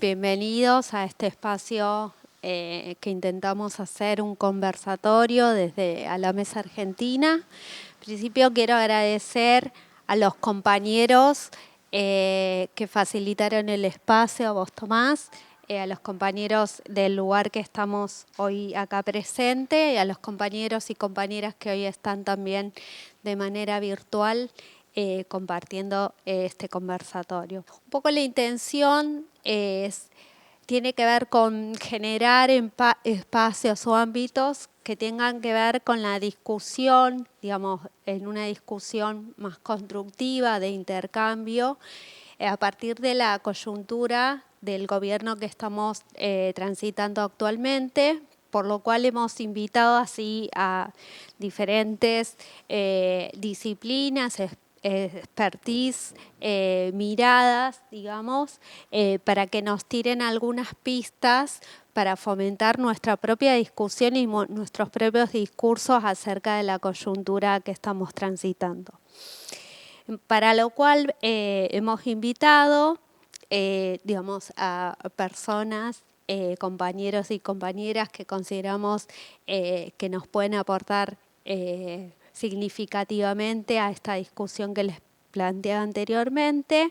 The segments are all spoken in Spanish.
Bienvenidos a este espacio que intentamos hacer un conversatorio desde a la Mesa Argentina. En principio quiero agradecer a los compañeros que facilitaron el espacio, a vos Tomás, a los compañeros del lugar que estamos hoy acá presente y a los compañeros y compañeras que hoy están también de manera virtual compartiendo este conversatorio. Un poco la intención tiene que ver con generar espacios o ámbitos que tengan que ver con la discusión, digamos, en una discusión más constructiva de intercambio, a partir de la coyuntura del gobierno que estamos transitando actualmente, por lo cual hemos invitado así a diferentes disciplinas, expertise, miradas, digamos, para que nos tiren algunas pistas para fomentar nuestra propia discusión y nuestros propios discursos acerca de la coyuntura que estamos transitando. Para lo cual hemos invitado, digamos, a personas, compañeros y compañeras que consideramos que nos pueden aportar significativamente a esta discusión que les planteé anteriormente.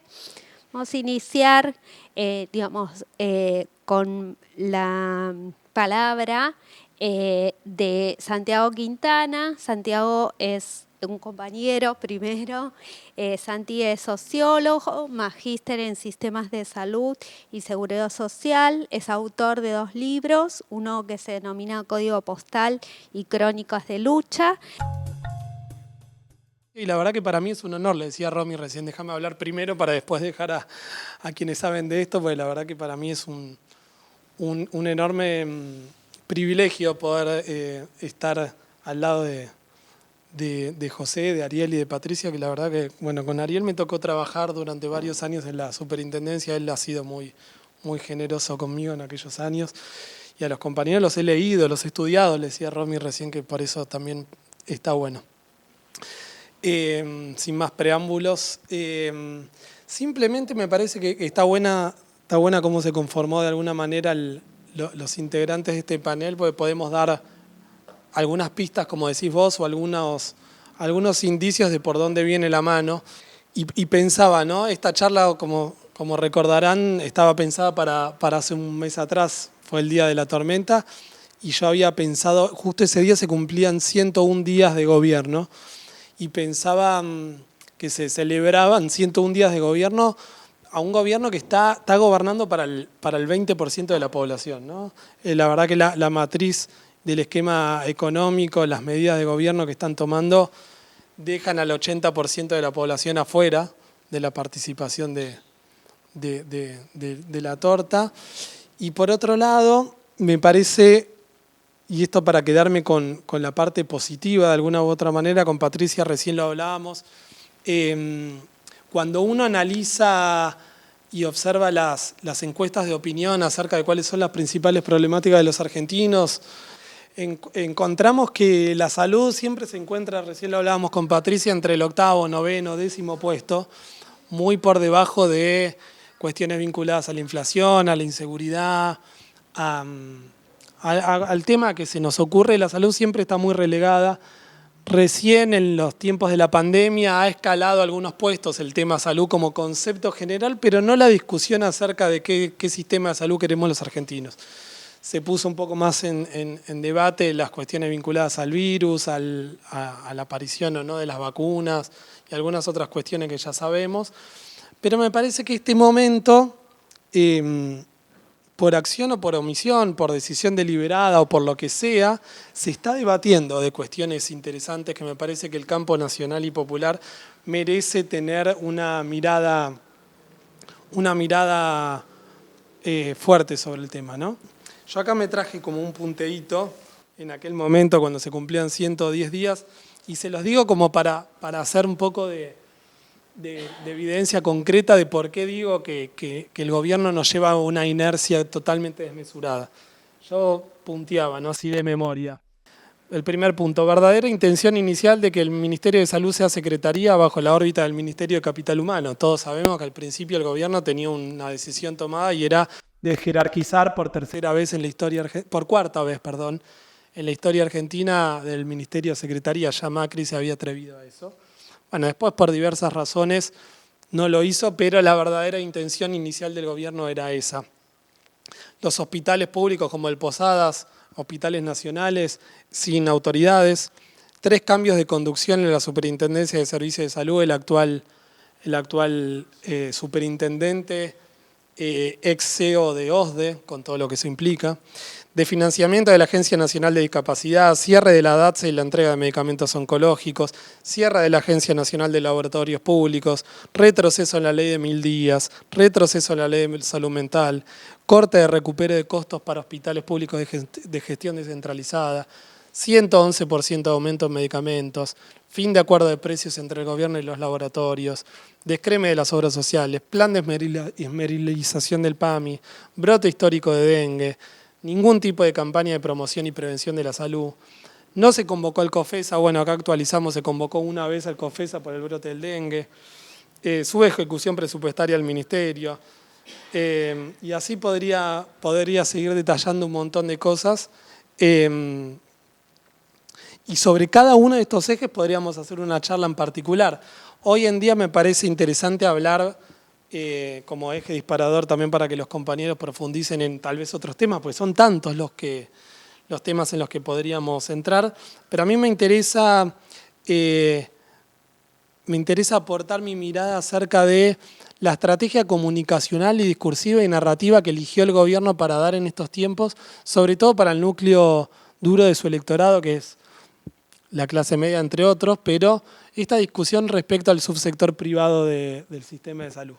Vamos a iniciar, con la palabra de Santiago Quintana. Santiago es un compañero primero. Santi es sociólogo, magíster en sistemas de salud y seguridad social. Es autor de 2 libros, uno que se denomina Código Postal y Crónicas de Lucha. Y la verdad que para mí es un honor, le decía a Romy recién, déjame hablar primero para después dejar a quienes saben de esto, porque la verdad que para mí es un enorme privilegio poder estar al lado de José, de Ariel y de Patricia, que la verdad que, bueno, con Ariel me tocó trabajar durante varios años en la superintendencia, él ha sido muy generoso conmigo en aquellos años, y a los compañeros los he leído, los he estudiado, le decía a Romy recién que por eso también está bueno. Sin más preámbulos, simplemente me parece que está buena cómo se conformó de alguna manera los integrantes de este panel, porque podemos dar algunas pistas, como decís vos, o algunos indicios de por dónde viene la mano. Y pensaba, ¿no? Esta charla, como recordarán, estaba pensada para hace un mes atrás, fue el día de la tormenta, y yo había pensado, justo ese día se cumplían 101 días de gobierno, y pensaba que se celebraban 101 días de gobierno a un gobierno que está gobernando para el 20% de la población, ¿no? La verdad que la matriz del esquema económico, las medidas de gobierno que están tomando, dejan al 80% de la población afuera de la participación de la torta. Y por otro lado, me parece, y esto para quedarme con la parte positiva de alguna u otra manera, con Patricia recién lo hablábamos, cuando uno analiza y observa las encuestas de opinión acerca de cuáles son las principales problemáticas de los argentinos, encontramos que la salud siempre se encuentra, recién lo hablábamos con Patricia, entre el 8º, 9º, 10º puesto, muy por debajo de cuestiones vinculadas a la inflación, a la inseguridad, al tema que se nos ocurre. La salud siempre está muy relegada. Recién en los tiempos de la pandemia ha escalado algunos puestos el tema salud como concepto general, pero no la discusión acerca de qué sistema de salud queremos los argentinos. Se puso un poco más en debate las cuestiones vinculadas al virus, a la aparición o no de las vacunas y algunas otras cuestiones que ya sabemos. Pero me parece que este momento, por acción o por omisión, por decisión deliberada o por lo que sea, se está debatiendo de cuestiones interesantes que me parece que el campo nacional y popular merece tener una mirada fuerte sobre el tema, ¿no? Yo acá me traje como un punteíto en aquel momento cuando se cumplían 110 días y se los digo como para hacer un poco de evidencia concreta de por qué digo que el gobierno nos lleva a una inercia totalmente desmesurada. Yo punteaba, ¿no? Así de memoria. El primer punto, verdadera intención inicial de que el Ministerio de Salud sea secretaría bajo la órbita del Ministerio de Capital Humano. Todos sabemos que al principio el gobierno tenía una decisión tomada y era de jerarquizar por tercera vez en la historia, por cuarta vez, perdón, en la historia argentina del Ministerio de Secretaría. Ya Macri se había atrevido a eso. Bueno, después por diversas razones no lo hizo, pero la verdadera intención inicial del gobierno era esa. Los hospitales públicos como el Posadas, hospitales nacionales sin autoridades, 3 cambios de conducción en la Superintendencia de Servicios de Salud, el actual superintendente, ex CEO de OSDE, con todo lo que eso implica, de financiamiento de la Agencia Nacional de Discapacidad, cierre de la DATSE y la entrega de medicamentos oncológicos, cierre de la Agencia Nacional de Laboratorios Públicos, retroceso en la ley de 1000 días, retroceso en la ley de salud mental, corte de recupero de costos para hospitales públicos de gestión descentralizada, 111% de aumento en medicamentos, fin de acuerdo de precios entre el gobierno y los laboratorios, descreme de las obras sociales, plan de esmerilización del PAMI, brote histórico de dengue, ningún tipo de campaña de promoción y prevención de la salud. No se convocó al COFESA, bueno, acá actualizamos, se convocó una vez al COFESA por el brote del dengue, su ejecución presupuestaria al ministerio, y así podría seguir detallando un montón de cosas. Y sobre cada uno de estos ejes podríamos hacer una charla en particular. Hoy en día me parece interesante hablar como eje disparador también para que los compañeros profundicen en tal vez otros temas, porque son tantos los temas en los que podríamos entrar, pero a mí me interesa aportar mi mirada acerca de la estrategia comunicacional y discursiva y narrativa que eligió el gobierno para dar en estos tiempos, sobre todo para el núcleo duro de su electorado, que es la clase media, entre otros, pero esta discusión respecto al subsector privado del sistema de salud.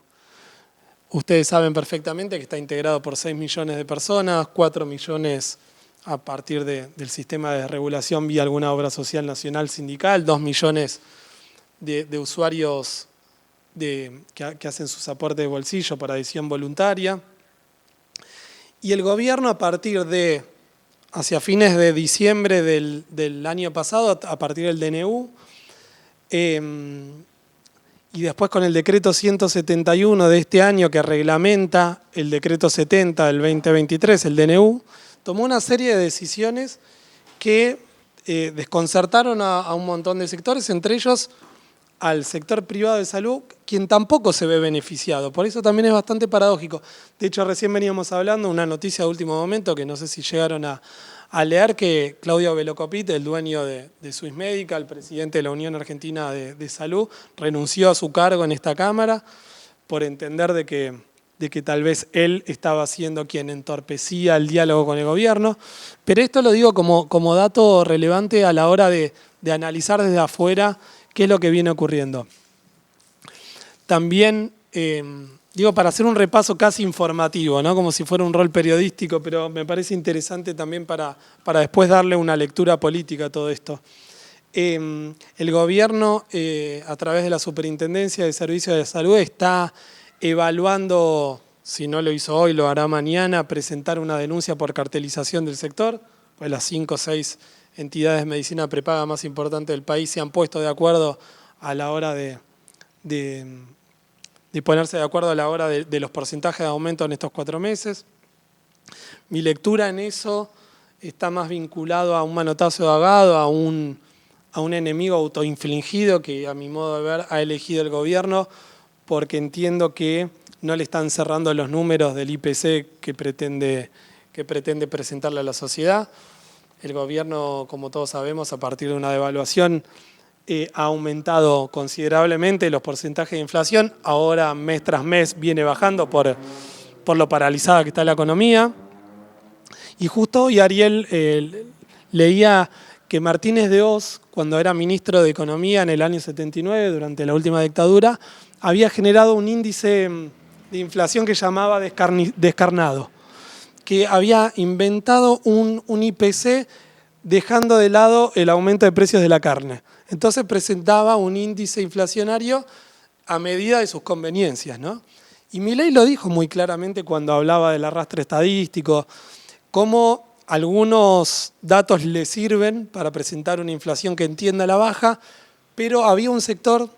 Ustedes saben perfectamente que está integrado por 6 millones de personas, 4 millones a partir del sistema de regulación vía alguna obra social nacional sindical, 2 millones de usuarios que hacen sus aportes de bolsillo por adhesión voluntaria. Y el gobierno, a partir de hacia fines de diciembre del año pasado, a partir del DNU, y después con el decreto 171 de este año que reglamenta el decreto 70 del 2023, el DNU, tomó una serie de decisiones que desconcertaron a un montón de sectores, entre ellos al sector privado de salud, quien tampoco se ve beneficiado. Por eso también es bastante paradójico. De hecho, recién veníamos hablando, una noticia de último momento, que no sé si llegaron a leer, que Claudio Velocopit, el dueño de Swiss Medical, presidente de la Unión Argentina de Salud, renunció a su cargo en esta Cámara por entender de que tal vez él estaba siendo quien entorpecía el diálogo con el gobierno. Pero esto lo digo como dato relevante a la hora de analizar desde afuera qué es lo que viene ocurriendo. También, para hacer un repaso casi informativo, ¿no? Como si fuera un rol periodístico, pero me parece interesante también para después darle una lectura política a todo esto. El gobierno, a través de la Superintendencia de Servicios de Salud, está evaluando, si no lo hizo hoy, lo hará mañana, presentar una denuncia por cartelización del sector, pues las 5 o 6 entidades de medicina prepaga más importantes del país se han puesto de acuerdo a la hora de ponerse de acuerdo a la hora de los porcentajes de aumento en estos 4 meses. Mi lectura en eso está más vinculado a un manotazo de ahogado, a un enemigo autoinfligido que, a mi modo de ver, ha elegido el gobierno, porque entiendo que no le están cerrando los números del IPC que pretende presentarle a la sociedad. El gobierno, como todos sabemos, a partir de una devaluación, ha aumentado considerablemente los porcentajes de inflación. Ahora, mes tras mes, viene bajando por lo paralizada que está la economía. Y justo hoy Ariel leía que Martínez de Hoz, cuando era ministro de Economía en el año 79, durante la última dictadura, había generado un índice de inflación que llamaba descarnado, que había inventado un IPC dejando de lado el aumento de precios de la carne. Entonces presentaba un índice inflacionario a medida de sus conveniencias, ¿no? Y Milei lo dijo muy claramente cuando hablaba del arrastre estadístico, cómo algunos datos le sirven para presentar una inflación que entienda la baja, pero había un sector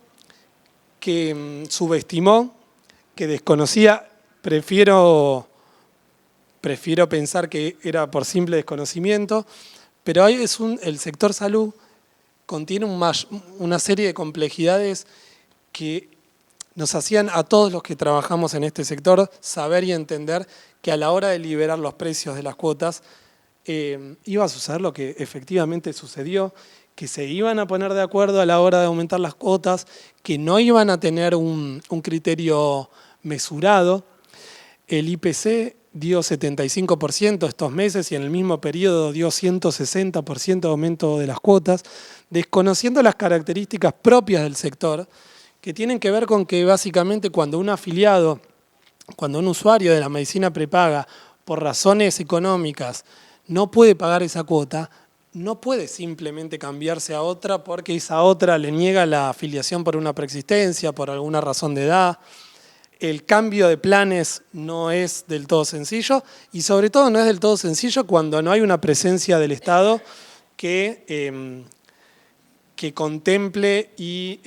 que subestimó, que desconocía. Prefiero prefiero pensar que era por simple desconocimiento, pero el sector salud contiene una serie de complejidades que nos hacían a todos los que trabajamos en este sector saber y entender que a la hora de liberar los precios de las cuotas iba a suceder lo que efectivamente sucedió, que se iban a poner de acuerdo a la hora de aumentar las cuotas, que no iban a tener un criterio mesurado. El IPC dio 75% estos meses y en el mismo periodo dio 160% de aumento de las cuotas, desconociendo las características propias del sector, que tienen que ver con que básicamente cuando un afiliado, cuando un usuario de la medicina prepaga por razones económicas no puede pagar esa cuota, no puede simplemente cambiarse a otra porque esa otra le niega la afiliación por una preexistencia, por alguna razón de edad. El cambio de planes no es del todo sencillo y sobre todo no es del todo sencillo cuando no hay una presencia del Estado que contemple y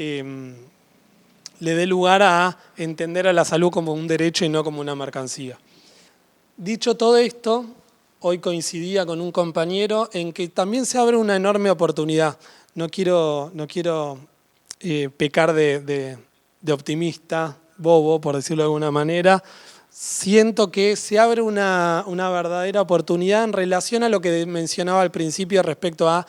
le dé lugar a entender a la salud como un derecho y no como una mercancía. Dicho todo esto, hoy coincidía con un compañero en que también se abre una enorme oportunidad. No quiero pecar de optimista, bobo, por decirlo de alguna manera. Siento que se abre una verdadera oportunidad en relación a lo que mencionaba al principio respecto a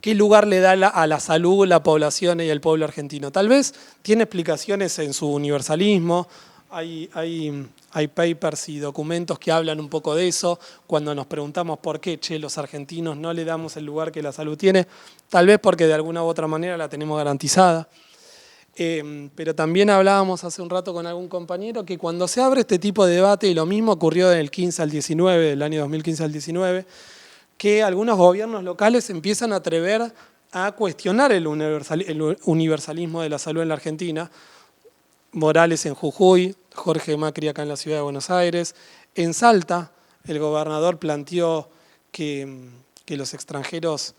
qué lugar le da a la salud la población y el pueblo argentino. Tal vez tiene explicaciones en su universalismo, hay papers y documentos que hablan un poco de eso, cuando nos preguntamos por qué, los argentinos no le damos el lugar que la salud tiene, tal vez porque de alguna u otra manera la tenemos garantizada. Pero también hablábamos hace un rato con algún compañero que cuando se abre este tipo de debate, y lo mismo ocurrió del 15 al 19, del año 2015 al 19, que algunos gobiernos locales empiezan a atrever a cuestionar el universalismo de la salud en la Argentina. Morales en Jujuy, Jorge Macri acá en la ciudad de Buenos Aires. En Salta, el gobernador planteó que los extranjeros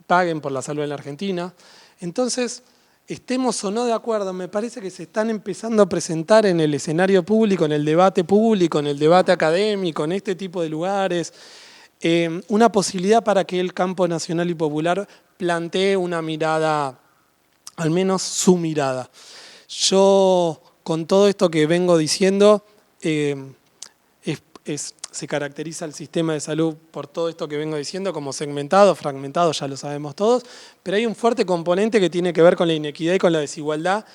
paguen por la salud en la Argentina. Entonces, estemos o no de acuerdo, me parece que se están empezando a presentar en el escenario público, en el debate académico, en este tipo de lugares, una posibilidad para que el campo nacional y popular plantee una mirada, al menos su mirada. Yo, con todo esto que vengo diciendo, se caracteriza el sistema de salud por todo esto que vengo diciendo como segmentado, fragmentado, ya lo sabemos todos, pero hay un fuerte componente que tiene que ver con la inequidad y con la desigualdad,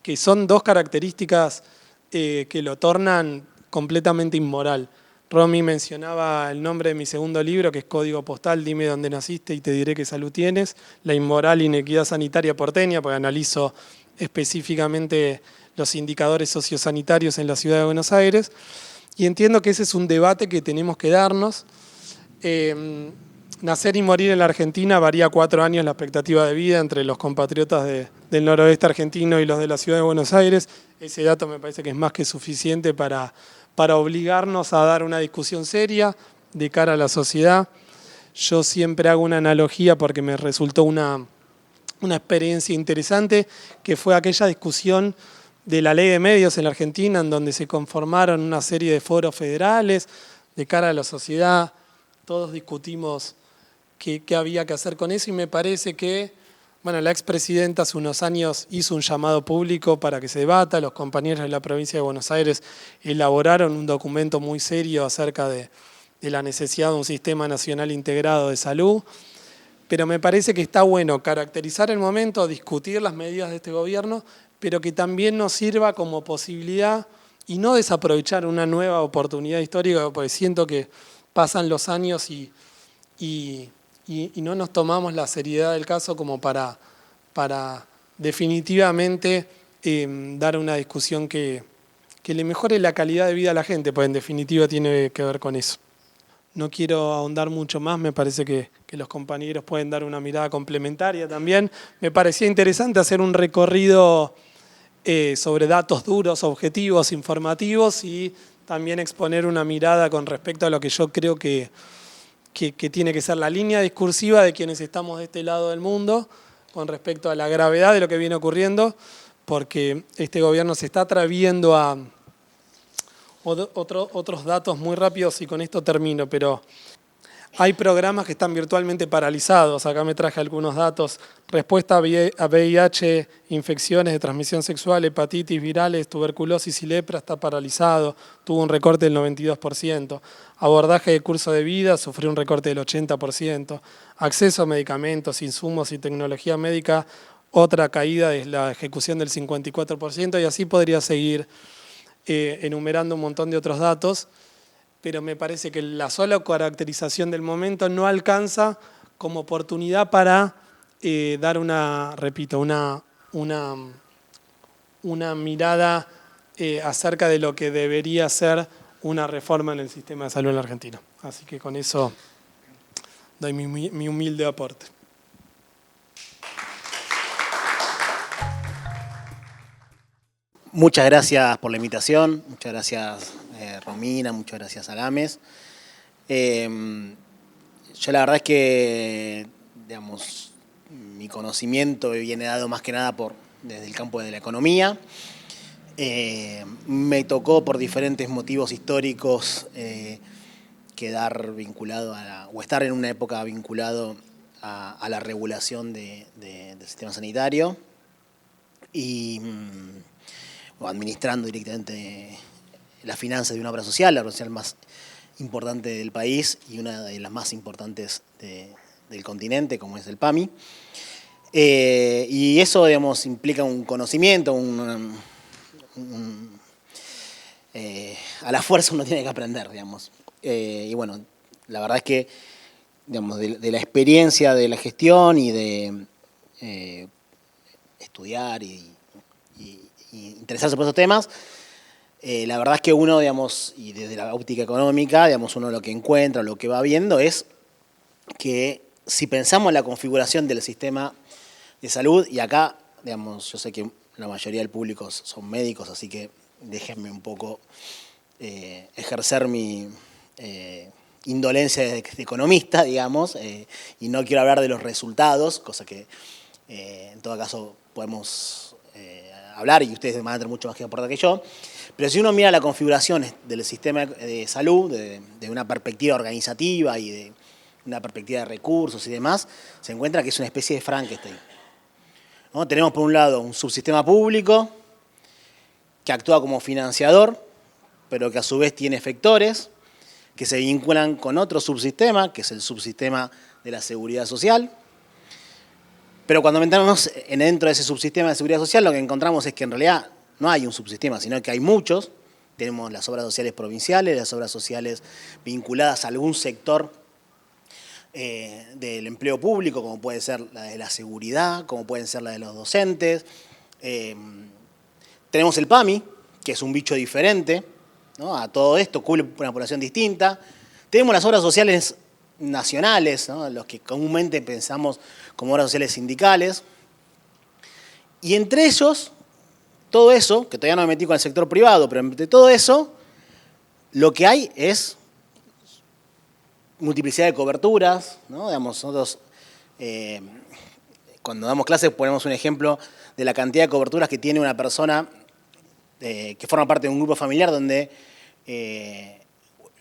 que son dos características que lo tornan completamente inmoral. Romy mencionaba el nombre de mi segundo libro, que es Código Postal, dime dónde naciste y te diré qué salud tienes, la inmoral inequidad sanitaria porteña, porque analizo específicamente los indicadores sociosanitarios en la ciudad de Buenos Aires, y entiendo que ese es un debate que tenemos que darnos. Nacer y morir en la Argentina varía 4 años la expectativa de vida entre los compatriotas del noroeste argentino y los de la ciudad de Buenos Aires. Ese dato me parece que es más que suficiente para obligarnos a dar una discusión seria de cara a la sociedad. Yo siempre hago una analogía porque me resultó una experiencia interesante, que fue aquella discusión de la ley de medios en la Argentina, en donde se conformaron una serie de foros federales de cara a la sociedad. Todos discutimos qué había que hacer con eso y me parece que la expresidenta hace unos años hizo un llamado público para que se debata. Los compañeros de la provincia de Buenos Aires elaboraron un documento muy serio acerca de la necesidad de un sistema nacional integrado de salud. Pero me parece que está bueno caracterizar el momento, discutir las medidas de este gobierno, pero que también nos sirva como posibilidad y no desaprovechar una nueva oportunidad histórica, porque siento que pasan los años y no nos tomamos la seriedad del caso como para definitivamente dar una discusión que le mejore la calidad de vida a la gente, porque en definitiva tiene que ver con eso. No quiero ahondar mucho más, me parece que los compañeros pueden dar una mirada complementaria también. Me parecía interesante hacer un recorrido sobre datos duros, objetivos, informativos y también exponer una mirada con respecto a lo que yo creo que tiene que ser la línea discursiva de quienes estamos de este lado del mundo con respecto a la gravedad de lo que viene ocurriendo, porque este gobierno se está atreviendo a otros datos muy rápidos y con esto termino, pero hay programas que están virtualmente paralizados. Acá me traje algunos datos. Respuesta a VIH, infecciones de transmisión sexual, hepatitis virales, tuberculosis y lepra está paralizado. Tuvo un recorte del 92%. Abordaje de curso de vida sufrió un recorte del 80%. Acceso a medicamentos, insumos y tecnología médica, otra caída de la ejecución del 54%. Y así podría seguir enumerando un montón de otros datos. Pero me parece que la sola caracterización del momento no alcanza como oportunidad para dar una mirada acerca de lo que debería ser una reforma en el sistema de salud en la Argentina. Así que con eso doy mi humilde aporte. Muchas gracias por la invitación, muchas gracias Romina, muchas gracias Agames. Yo la verdad es que, digamos, mi conocimiento viene dado más que nada desde el campo de la economía. Me tocó por diferentes motivos históricos quedar vinculado o estar en una época vinculado a la regulación del sistema sanitario o administrando directamente las finanzas de una obra social, la obra social más importante del país y una de las más importantes del continente, como es el PAMI. Y eso, digamos, implica un conocimiento, a la fuerza uno tiene que aprender, digamos. Y bueno, la verdad es que, digamos, de la experiencia de la gestión y de estudiar y interesarse por esos temas, la verdad es que uno, digamos, y desde la óptica económica, digamos, uno lo que encuentra, lo que va viendo es que si pensamos en la configuración del sistema de salud, y acá, digamos, yo sé que la mayoría del público son médicos, así que déjenme un poco ejercer mi indolencia de economista, digamos, y no quiero hablar de los resultados, cosa que en todo caso podemos hablar y ustedes van a tener mucho más que aportar que yo. Pero si uno mira la configuración del sistema de salud, de una perspectiva organizativa y de una perspectiva de recursos y demás, se encuentra que es una especie de Frankenstein, ¿no? Tenemos por un lado un subsistema público que actúa como financiador, pero que a su vez tiene efectores que se vinculan con otro subsistema, que es el subsistema de la seguridad social. Pero cuando entramos dentro de ese subsistema de seguridad social, lo que encontramos es que en realidad no hay un subsistema, sino que hay muchos. Tenemos las obras sociales provinciales, las obras sociales vinculadas a algún sector del empleo público, como puede ser la de la seguridad, como pueden ser la de los docentes. Tenemos el PAMI, que es un bicho diferente, ¿no? A todo esto, cubre una población distinta. Tenemos las obras sociales nacionales, ¿no? Los que comúnmente pensamos como obras sociales sindicales. Y entre ellos, todo eso, que todavía no me metí con el sector privado, pero entre todo eso, lo que hay es multiplicidad de coberturas, ¿no? Digamos, nosotros cuando damos clases ponemos un ejemplo de la cantidad de coberturas que tiene una persona que forma parte de un grupo familiar donde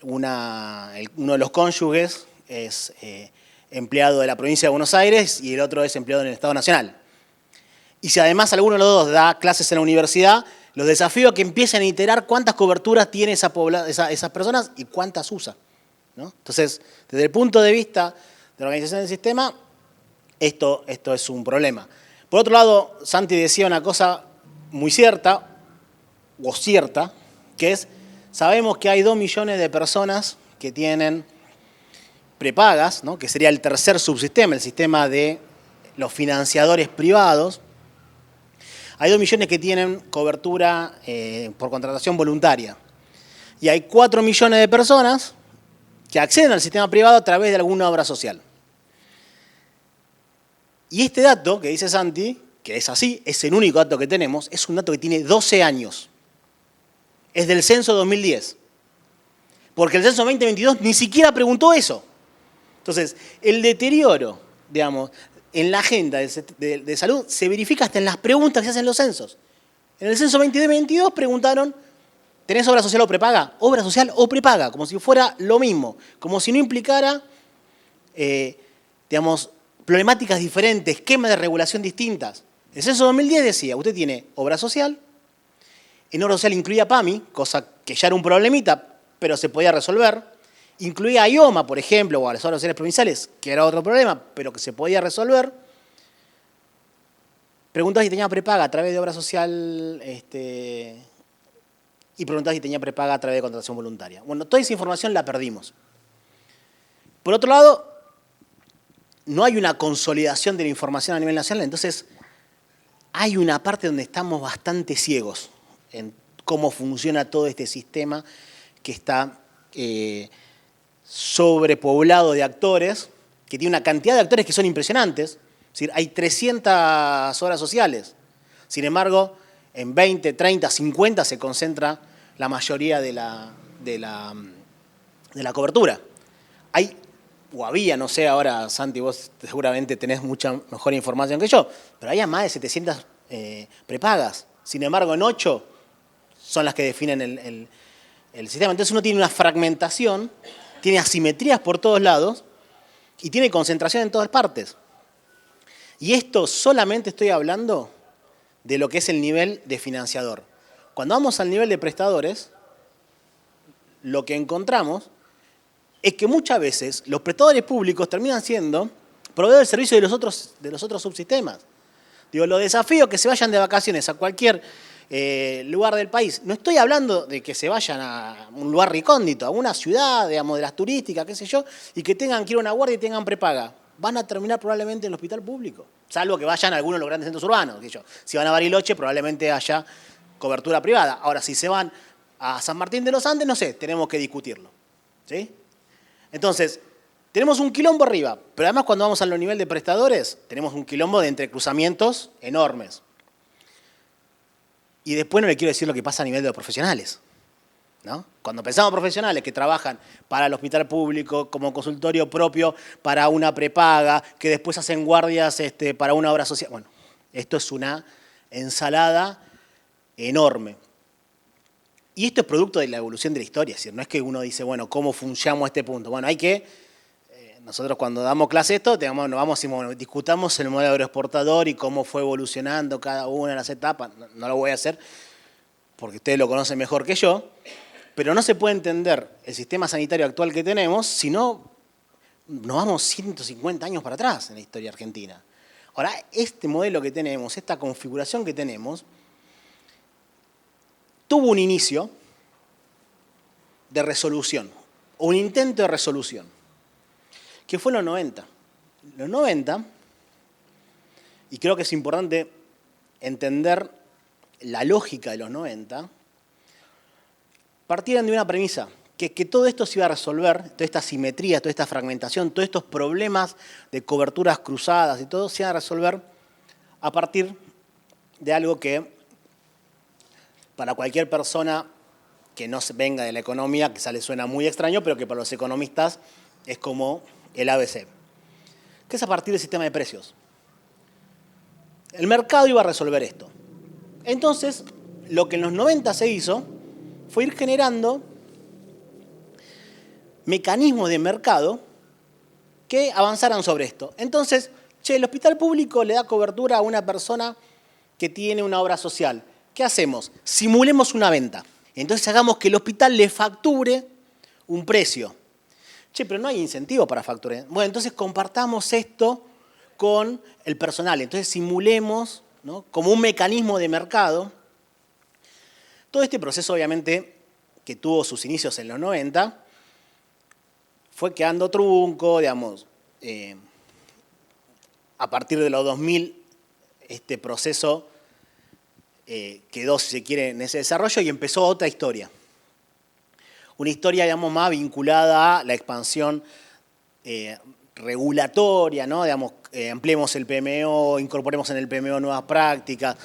uno de los cónyuges es empleado de la provincia de Buenos Aires y el otro es empleado en el Estado Nacional. Y si además alguno de los dos da clases en la universidad, los desafío a que empiecen a iterar cuántas coberturas tiene esas personas y cuántas usa, ¿no? Entonces, desde el punto de vista de la organización del sistema, esto es un problema. Por otro lado, Santi decía una cosa muy cierta, que es, sabemos que hay 2 millones de personas que tienen prepagas, ¿no? Que sería el tercer subsistema, el sistema de los financiadores privados. Hay 2 millones que tienen cobertura por contratación voluntaria. Y hay 4 millones de personas que acceden al sistema privado a través de alguna obra social. Y este dato que dice Santi, que es así, es el único dato que tenemos, es un dato que tiene 12 años. Es del censo 2010. Porque el censo 2022 ni siquiera preguntó eso. Entonces, el deterioro, digamos, en la agenda de salud se verifica hasta en las preguntas que se hacen en los censos. En el censo 2022 preguntaron ¿tenés obra social o prepaga? Obra social o prepaga, como si fuera lo mismo, como si no implicara, digamos, problemáticas diferentes, esquemas de regulación distintas. El censo 2010 decía, usted tiene obra social, en obra social incluía PAMI, cosa que ya era un problemita, pero se podía resolver. Incluía a IOMA, por ejemplo, o a las obras sociales provinciales, que era otro problema, pero que se podía resolver. Preguntaba si tenía prepaga a través de obra social y preguntaba si tenía prepaga a través de contratación voluntaria. Bueno, toda esa información la perdimos. Por otro lado, no hay una consolidación de la información a nivel nacional, entonces hay una parte donde estamos bastante ciegos en cómo funciona todo este sistema que está sobrepoblado de actores, que tiene una cantidad de actores que son impresionantes. Es decir, hay 300 obras sociales. Sin embargo, en 20, 30, 50 se concentra la mayoría de la cobertura. Hay, o había, no sé, ahora Santi, vos seguramente tenés mucha mejor información que yo, pero había más de 700 prepagas. Sin embargo, en 8 son las que definen el sistema. Entonces uno tiene una fragmentación, tiene asimetrías por todos lados y tiene concentración en todas partes. Y esto solamente estoy hablando de lo que es el nivel de financiador. Cuando vamos al nivel de prestadores, lo que encontramos es que muchas veces los prestadores públicos terminan siendo proveedores de servicios de los otros subsistemas. Digo, los desafíos que se vayan de vacaciones a cualquier lugar del país. No estoy hablando de que se vayan a un lugar recóndito, a una ciudad, digamos, de las turísticas, qué sé yo, y que tengan que ir a una guardia y tengan prepaga. Van a terminar probablemente en el hospital público, salvo que vayan a algunos de los grandes centros urbanos. Qué sé yo. Si van a Bariloche, probablemente haya cobertura privada. Ahora, si se van a San Martín de los Andes, no sé, tenemos que discutirlo. ¿Sí? Entonces, tenemos un quilombo arriba, pero además cuando vamos al nivel de prestadores, tenemos un quilombo de entrecruzamientos enormes. Y después no le quiero decir lo que pasa a nivel de los profesionales, ¿no? Cuando pensamos profesionales que trabajan para el hospital público, como consultorio propio, para una prepaga, que después hacen guardias para una obra social. Bueno, esto es una ensalada enorme. Y esto es producto de la evolución de la historia, es decir, no es que uno dice, bueno, ¿cómo funcionamos a este punto? Bueno, hay que, nosotros cuando damos clase esto, nos vamos y bueno, discutamos el modelo agroexportador y cómo fue evolucionando cada una de las etapas. No lo voy a hacer porque ustedes lo conocen mejor que yo, pero no se puede entender el sistema sanitario actual que tenemos si no nos vamos 150 años para atrás en la historia argentina. Ahora, este modelo que tenemos, esta configuración que tenemos, tuvo un inicio de resolución, o un intento de resolución, que fue en los 90. Los 90, y creo que es importante entender la lógica de los 90, partían de una premisa, que todo esto se iba a resolver, toda esta simetría, toda esta fragmentación, todos estos problemas de coberturas cruzadas y todo, se iba a resolver a partir de algo que para cualquier persona que no venga de la economía, quizá le suena muy extraño, pero que para los economistas es como el ABC, que es a partir del sistema de precios. El mercado iba a resolver esto. Entonces, lo que en los 90 se hizo fue ir generando mecanismos de mercado que avanzaran sobre esto. Entonces, el hospital público le da cobertura a una persona que tiene una obra social. ¿Qué hacemos? Simulemos una venta. Entonces hagamos que el hospital le facture un precio. Pero no hay incentivo para facturar. Bueno, entonces compartamos esto con el personal. Entonces simulemos, ¿no?, como un mecanismo de mercado. Todo este proceso, obviamente, que tuvo sus inicios en los 90, fue quedando trunco, digamos. A partir de los 2000, este proceso quedó, si se quiere, en ese desarrollo y empezó otra historia. Una historia, digamos, más vinculada a la expansión regulatoria, ¿no? Digamos, ampliemos el PMO, incorporemos en el PMO nuevas prácticas,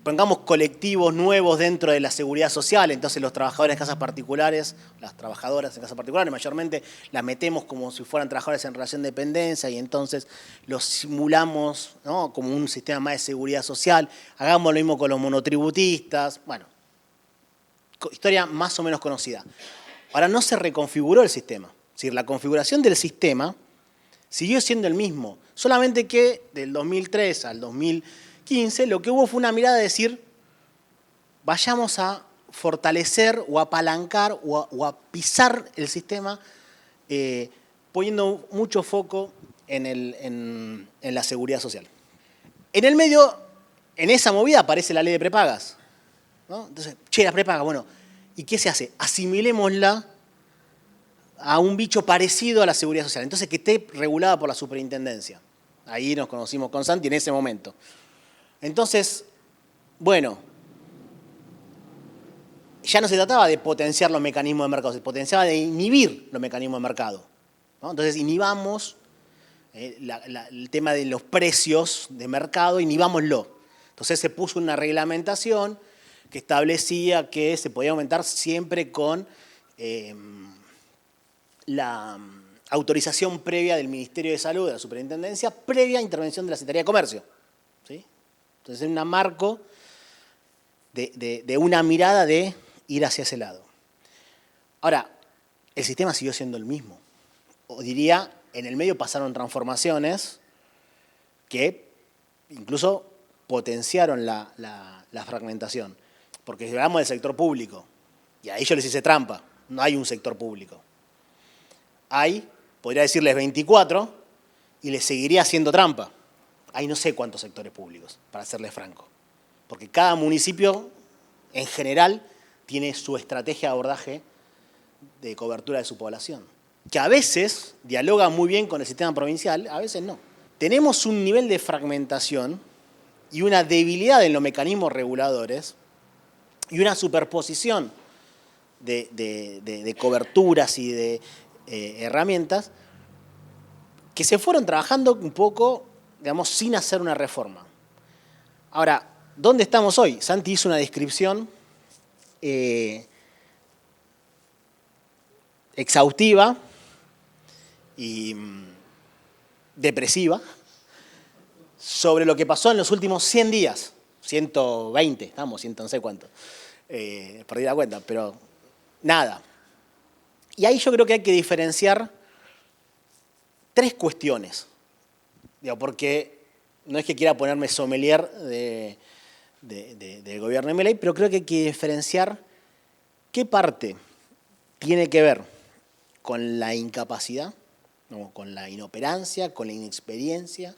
pongamos colectivos nuevos dentro de la seguridad social, entonces los trabajadores de casas particulares, las trabajadoras en casas particulares, mayormente las metemos como si fueran trabajadores en relación de dependencia y entonces los simulamos, ¿no?, como un sistema más de seguridad social. Hagamos lo mismo con los monotributistas. Bueno, historia más o menos conocida. Ahora no se reconfiguró el sistema. Es decir, la configuración del sistema siguió siendo el mismo. Solamente que del 2003 al 2015 lo que hubo fue una mirada de decir, vayamos a fortalecer o apalancar o a pisar el sistema poniendo mucho foco en la seguridad social. En el medio, en esa movida aparece la ley de prepagas, ¿no? Entonces, la prepaga, bueno, ¿y qué se hace? Asimilémosla a un bicho parecido a la seguridad social. Entonces, que esté regulada por la superintendencia. Ahí nos conocimos con Santi en ese momento. Entonces, bueno, ya no se trataba de potenciar los mecanismos de mercado, se potenciaba de inhibir los mecanismos de mercado, ¿no? Entonces, inhibamos el tema de los precios de mercado, inhibámoslo. Entonces, se puso una reglamentación que establecía que se podía aumentar siempre con la autorización previa del Ministerio de Salud, de la Superintendencia, previa intervención de la Secretaría de Comercio, ¿sí? Entonces, es un marco de una mirada de ir hacia ese lado. Ahora, el sistema siguió siendo el mismo. O diría, en el medio pasaron transformaciones que incluso potenciaron la fragmentación. Porque si hablamos del sector público, y ahí yo les hice trampa, no hay un sector público. Hay, podría decirles 24, y les seguiría haciendo trampa. Hay no sé cuántos sectores públicos, para serles franco. Porque cada municipio, en general, tiene su estrategia de abordaje de cobertura de su población, que a veces dialoga muy bien con el sistema provincial, a veces no. Tenemos un nivel de fragmentación y una debilidad en los mecanismos reguladores y una superposición de coberturas y de herramientas que se fueron trabajando un poco, digamos, sin hacer una reforma. Ahora, ¿dónde estamos hoy? Santi hizo una descripción exhaustiva y depresiva sobre lo que pasó en los últimos 100 días, 120, estamos, 100 no sé cuánto, perdí la cuenta, pero nada. Y ahí yo creo que hay que diferenciar tres cuestiones, digo, porque no es que quiera ponerme sommelier del gobierno de Milei, pero creo que hay que diferenciar qué parte tiene que ver con la incapacidad, ¿no? Con la inoperancia, con la inexperiencia,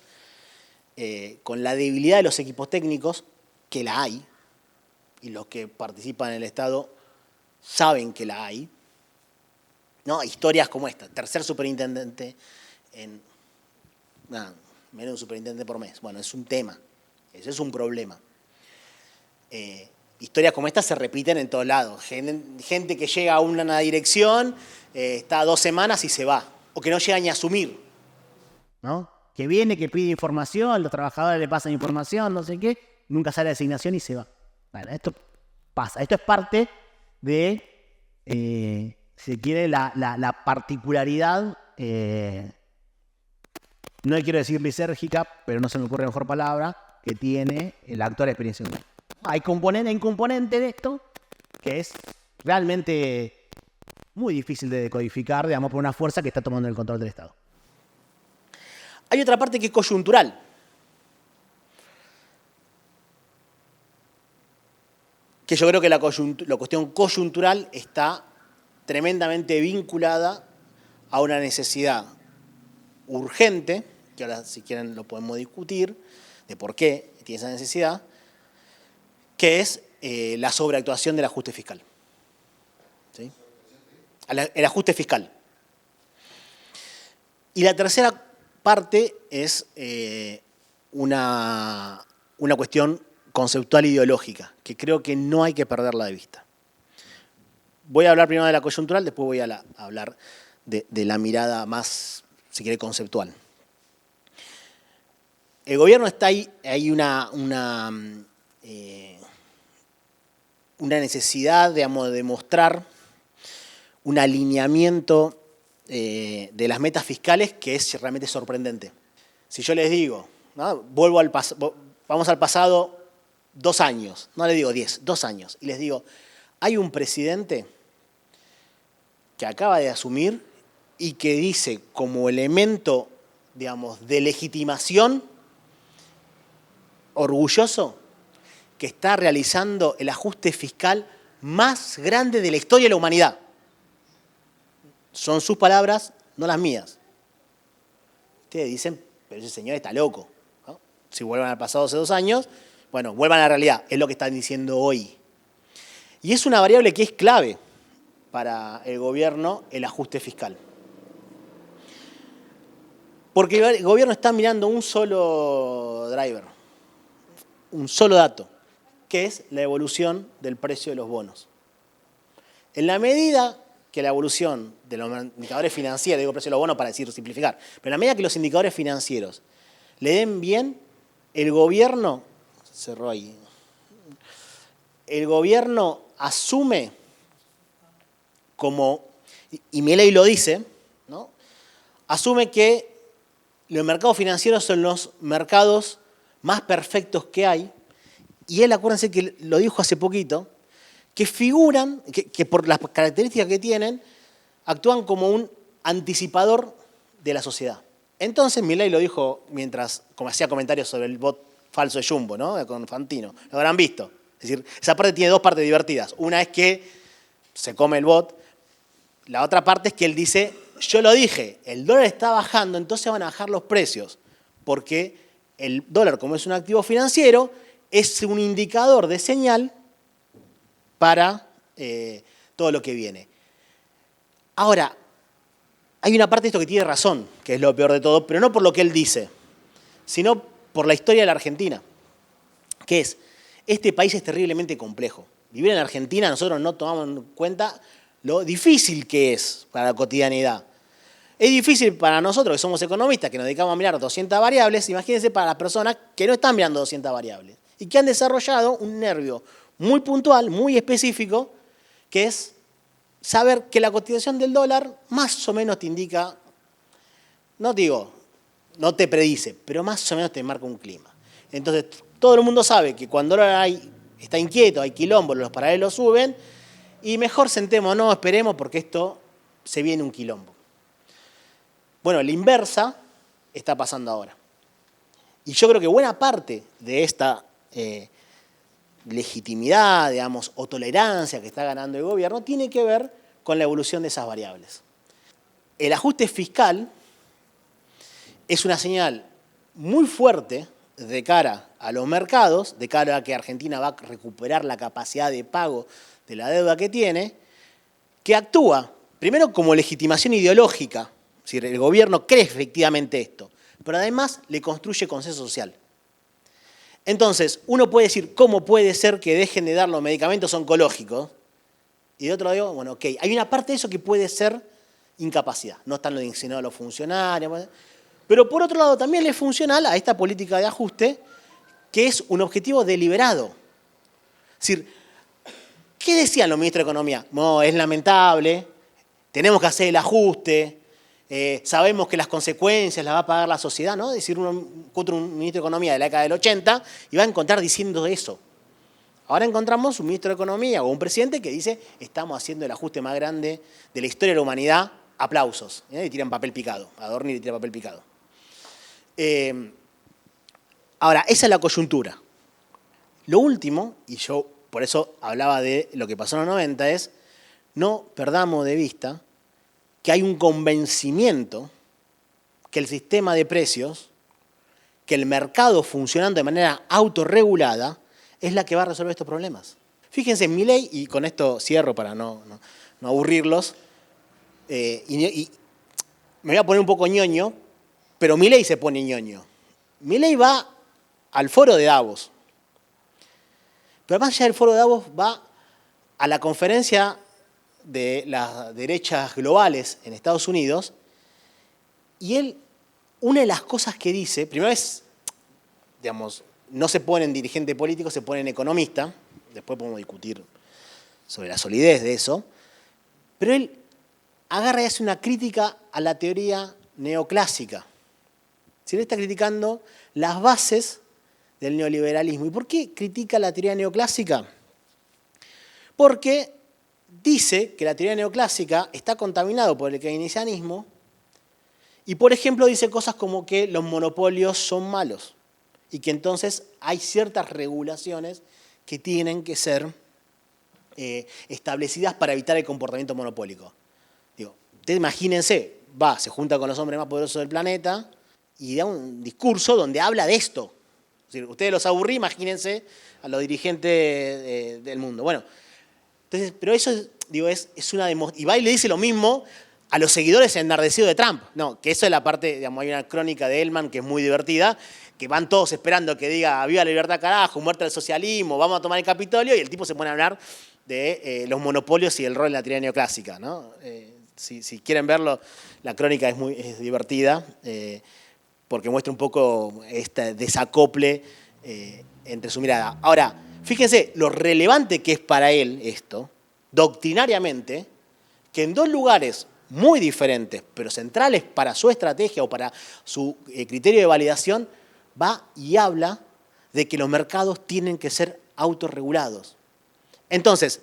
con la debilidad de los equipos técnicos, que la hay, y los que participan en el Estado saben que la hay, ¿no? Historias como esta, tercer superintendente en... Nada, menos un superintendente por mes. Bueno, es un tema, eso es un problema. Historias como esta se repiten en todos lados. Gente que llega a una dirección, está 2 semanas y se va. O que no llega ni a asumir, ¿no? Que viene, que pide información, los trabajadores le pasan información, no sé qué, nunca sale la asignación y se va. Bueno, esto pasa. Esto es parte de, si se quiere, la particularidad, no quiero decir lisérgica, pero no se me ocurre mejor palabra, que tiene la actual experiencia humana. Hay un componente de esto que es realmente muy difícil de decodificar, digamos, por una fuerza que está tomando el control del Estado. Hay otra parte que es coyuntural. Que yo creo que la cuestión coyuntural está tremendamente vinculada a una necesidad urgente, que ahora si quieren lo podemos discutir, de por qué tiene esa necesidad, que es la sobreactuación del ajuste fiscal. ¿Sí? El ajuste fiscal. Y la tercera parte es una cuestión conceptual ideológica, que creo que no hay que perderla de vista. Voy a hablar primero de la coyuntural, después voy a hablar de la mirada más, si quiere, conceptual. El gobierno está ahí, hay una necesidad, digamos, de mostrar un alineamiento de las metas fiscales que es realmente sorprendente. Si yo les digo, ¿no? Vamos al pasado 2 años, no les digo 10, 2 años, y les digo, hay un presidente que acaba de asumir y que dice como elemento, digamos, de legitimación, orgulloso, que está realizando el ajuste fiscal más grande de la historia de la humanidad. Son sus palabras, no las mías. Ustedes dicen, pero ese señor está loco, ¿no? Si vuelvan al pasado hace 2 años, bueno, vuelvan a la realidad, es lo que están diciendo hoy. Y es una variable que es clave para el gobierno, el ajuste fiscal. Porque el gobierno está mirando un solo driver, un solo dato, que es la evolución del precio de los bonos. En la medida que la evolución de los indicadores financieros, digo precio de los bonos para decir simplificar, pero en la medida que los indicadores financieros le den bien, el gobierno, cerró ahí, el gobierno asume como, y Milei lo dice, ¿no? Asume que los mercados financieros son los mercados más perfectos que hay, y él, acuérdense que lo dijo hace poquito, que figuran, que por las características que tienen, actúan como un anticipador de la sociedad. Entonces, Milei lo dijo mientras, como hacía comentarios sobre el bot falso de Jumbo, ¿no? Con Fantino, lo habrán visto. Es decir, esa parte tiene 2 partes divertidas. Una es que se come el bot, la otra parte es que él dice, yo lo dije, el dólar está bajando, entonces van a bajar los precios, porque el dólar, como es un activo financiero, es un indicador de señal para todo lo que viene. Ahora, hay una parte de esto que tiene razón, que es lo peor de todo, pero no por lo que él dice, sino por la historia de la Argentina, que es, este país es terriblemente complejo. Vivir en Argentina, nosotros no tomamos en cuenta lo difícil que es para la cotidianidad. Es difícil para nosotros, que somos economistas, que nos dedicamos a mirar 200 variables, imagínense para las personas que no están mirando 200 variables y que han desarrollado un nervio muy puntual, muy específico, que es saber que la cotización del dólar más o menos te indica, no digo, no te predice, pero más o menos te marca un clima. Entonces, todo el mundo sabe que cuando el dólar está inquieto, hay quilombo, los paralelos suben, y mejor sentémonos, esperemos, porque esto se viene un quilombo. Bueno, la inversa está pasando ahora. Y yo creo que buena parte de esta legitimidad, digamos, o tolerancia que está ganando el gobierno tiene que ver con la evolución de esas variables. El ajuste fiscal es una señal muy fuerte de cara a los mercados, de cara a que Argentina va a recuperar la capacidad de pago de la deuda que tiene, que actúa primero como legitimación ideológica, es decir, el gobierno cree efectivamente esto, pero además le construye consenso social. Entonces, uno puede decir, ¿cómo puede ser que dejen de dar los medicamentos oncológicos? Y de otro lado, bueno, ok, hay una parte de eso que puede ser incapacidad. No están los incinerados los funcionarios, pero por otro lado también le es funcional a esta política de ajuste, que es un objetivo deliberado. Es decir, ¿qué decían los ministros de Economía? No, es lamentable, tenemos que hacer el ajuste, sabemos que las consecuencias las va a pagar la sociedad, ¿no? Es decir, un ministro de Economía de la década del 80 y va a encontrar diciendo eso. Ahora encontramos un ministro de Economía o un presidente que dice, estamos haciendo el ajuste más grande de la historia de la humanidad, aplausos. Y tiran papel picado, Adorni le tira papel picado. Ahora, esa es la coyuntura. Lo último, y yo por eso hablaba de lo que pasó en los 90, es no perdamos de vista que hay un convencimiento que el sistema de precios, que el mercado funcionando de manera autorregulada, es la que va a resolver estos problemas. Fíjense, Milei, y con esto cierro para no aburrirlos, y me voy a poner un poco ñoño, pero Milei se pone ñoño. Milei va al foro de Davos, pero más allá del foro de Davos va a la conferencia de las derechas globales en Estados Unidos, y él, una de las cosas que dice, primero es, digamos, no se pone en dirigente político, se pone en economista, después podemos discutir sobre la solidez de eso, pero él agarra y hace una crítica a la teoría neoclásica. Si él está criticando las bases del neoliberalismo. ¿Y por qué critica la teoría neoclásica? porque dice que la teoría neoclásica está contaminado por el keynesianismo y, por ejemplo, dice cosas como que los monopolios son malos y que entonces hay ciertas regulaciones que tienen que ser establecidas para evitar el comportamiento monopólico. Digo, ustedes imagínense, se junta con los hombres más poderosos del planeta y da un discurso donde habla de esto. Es decir, ustedes los aburrí, imagínense a los dirigentes del mundo. Bueno, entonces, pero eso es una demostración. Y va y le dice lo mismo a los seguidores enardecidos de Trump. No, que eso es la parte, digamos, hay una crónica de Ellman que es muy divertida, que van todos esperando que diga viva la libertad carajo, muerte al socialismo, vamos a tomar el Capitolio, y el tipo se pone a hablar de los monopolios y el rol en la teoría neoclásica, ¿no? Si quieren verlo, la crónica es divertida, porque muestra un poco este desacople entre su mirada. Ahora, fíjense lo relevante que es para él esto, doctrinariamente, que en dos lugares muy diferentes, pero centrales para su estrategia o para su criterio de validación, va y habla de que los mercados tienen que ser autorregulados. Entonces,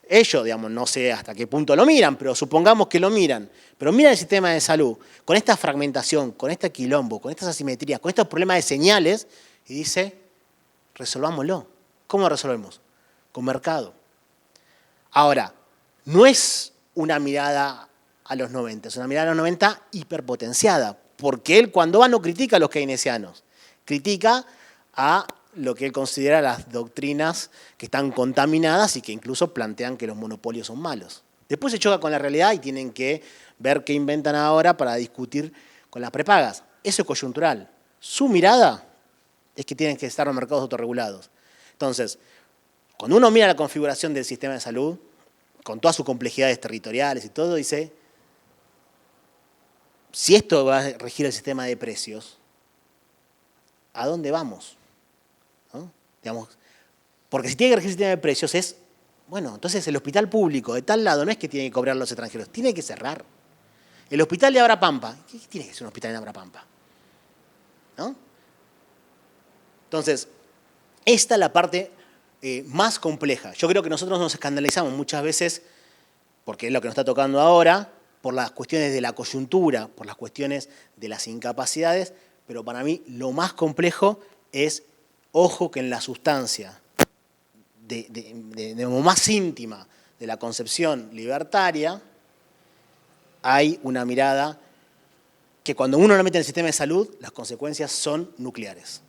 ellos, digamos, no sé hasta qué punto lo miran, pero supongamos que lo miran, pero miran el sistema de salud con esta fragmentación, con este quilombo, con estas asimetrías, con estos problemas de señales, y dice, resolvámoslo. ¿Cómo lo resolvemos? Con mercado. Ahora, no es una mirada a los 90, es una mirada a los 90 hiperpotenciada, porque él cuando va no critica a los keynesianos, critica a lo que él considera las doctrinas que están contaminadas y que incluso plantean que los monopolios son malos. Después se choca con la realidad y tienen que ver qué inventan ahora para discutir con las prepagas. Eso es coyuntural. Su mirada es que tienen que estar los mercados autorregulados. Entonces, cuando uno mira la configuración del sistema de salud, con todas sus complejidades territoriales y todo, dice, si esto va a regir el sistema de precios, ¿a dónde vamos? ¿No? Digamos, porque si tiene que regir el sistema de precios es, bueno, entonces el hospital público de tal lado no es que tiene que cobrar los extranjeros, tiene que cerrar. El hospital de Abrapampa, ¿qué tiene que ser un hospital en Abrapampa? ¿No? Entonces, esta es la parte más compleja. Yo creo que nosotros nos escandalizamos muchas veces, porque es lo que nos está tocando ahora, por las cuestiones de la coyuntura, por las cuestiones de las incapacidades, pero para mí lo más complejo es, ojo que en la sustancia de más íntima de la concepción libertaria, hay una mirada que cuando uno lo mete en el sistema de salud, las consecuencias son nucleares.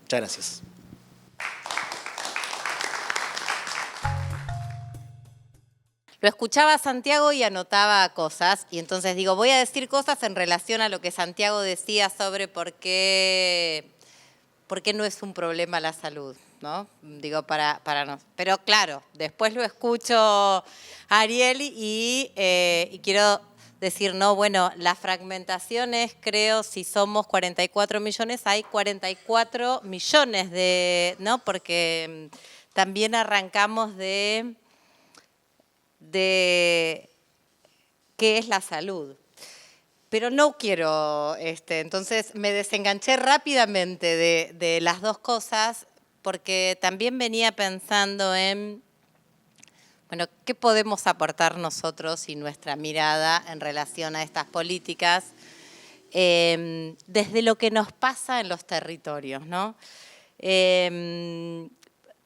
Muchas gracias. Lo escuchaba a Santiago y anotaba cosas, y entonces digo, voy a decir cosas en relación a lo que Santiago decía sobre por qué no es un problema la salud, ¿no? Digo, para no. Pero claro, después lo escucho a Ariel y quiero decir, no, bueno, la fragmentación es, creo, si somos 44 millones, hay 44 millones de, ¿no? Porque también arrancamos de qué es la salud. Pero no quiero, entonces me desenganché rápidamente de las dos cosas porque también venía pensando en, bueno, ¿qué podemos aportar nosotros y nuestra mirada en relación a estas políticas desde lo que nos pasa en los territorios, ¿no?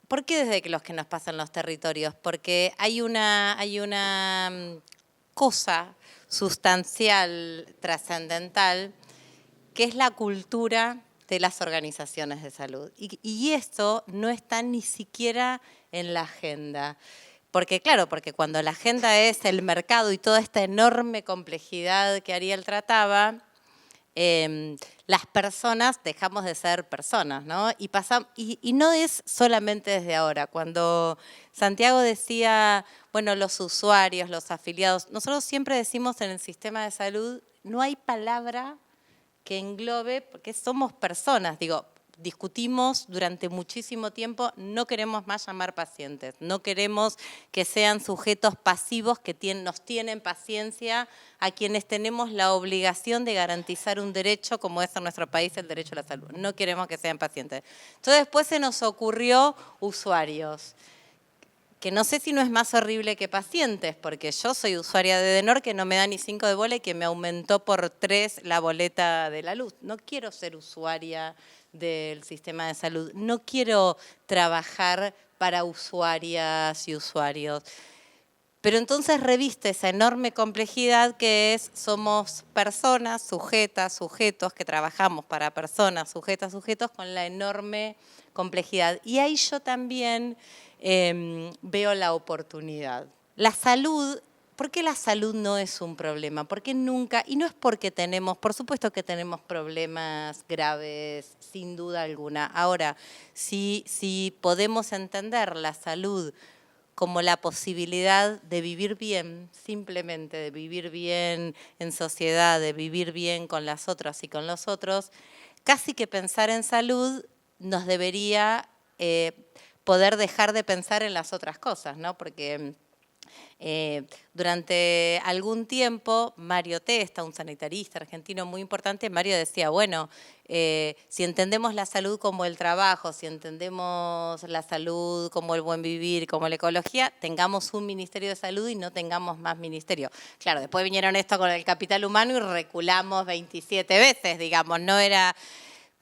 ¿Por qué desde los que nos pasan los territorios? Porque hay una cosa sustancial, trascendental, que es la cultura de las organizaciones de salud. Y esto no está ni siquiera en la agenda. Porque claro, porque cuando la agenda es el mercado y toda esta enorme complejidad que Ariel trataba, las personas dejamos de ser personas, ¿no? Y no es solamente desde ahora. Cuando Santiago decía, bueno, los usuarios, los afiliados, nosotros siempre decimos en el sistema de salud, no hay palabra que englobe, porque somos personas, digo, discutimos durante muchísimo tiempo, no queremos más llamar pacientes, no queremos que sean sujetos pasivos que nos tienen paciencia a quienes tenemos la obligación de garantizar un derecho como es en nuestro país el derecho a la salud. No queremos que sean pacientes. Entonces después se nos ocurrió usuarios. que no sé si no es más horrible que pacientes, porque yo soy usuaria de Edenor que no me da ni 5 de bola y que me aumentó por 3 la boleta de la luz. No quiero ser usuaria del sistema de salud, no quiero trabajar para usuarias y usuarios. Pero entonces reviste esa enorme complejidad que es, somos personas, sujetas, sujetos, que trabajamos para personas, sujetas, sujetos, con la enorme complejidad. Y ahí yo también veo la oportunidad. La salud, ¿por qué la salud no es un problema? Porque nunca, y no es porque tenemos, por supuesto que tenemos problemas graves, sin duda alguna. Ahora, si podemos entender la salud como la posibilidad de vivir bien, simplemente de vivir bien en sociedad, de vivir bien con las otras y con los otros, casi que pensar en salud nos debería poder dejar de pensar en las otras cosas, ¿no? Porque durante algún tiempo, Mario Testa, un sanitarista argentino muy importante, Mario decía, bueno, si entendemos la salud como el trabajo, si entendemos la salud como el buen vivir, como la ecología, tengamos un Ministerio de Salud y no tengamos más ministerio. Claro, después vinieron esto con el capital humano y reculamos 27 veces, digamos, no era...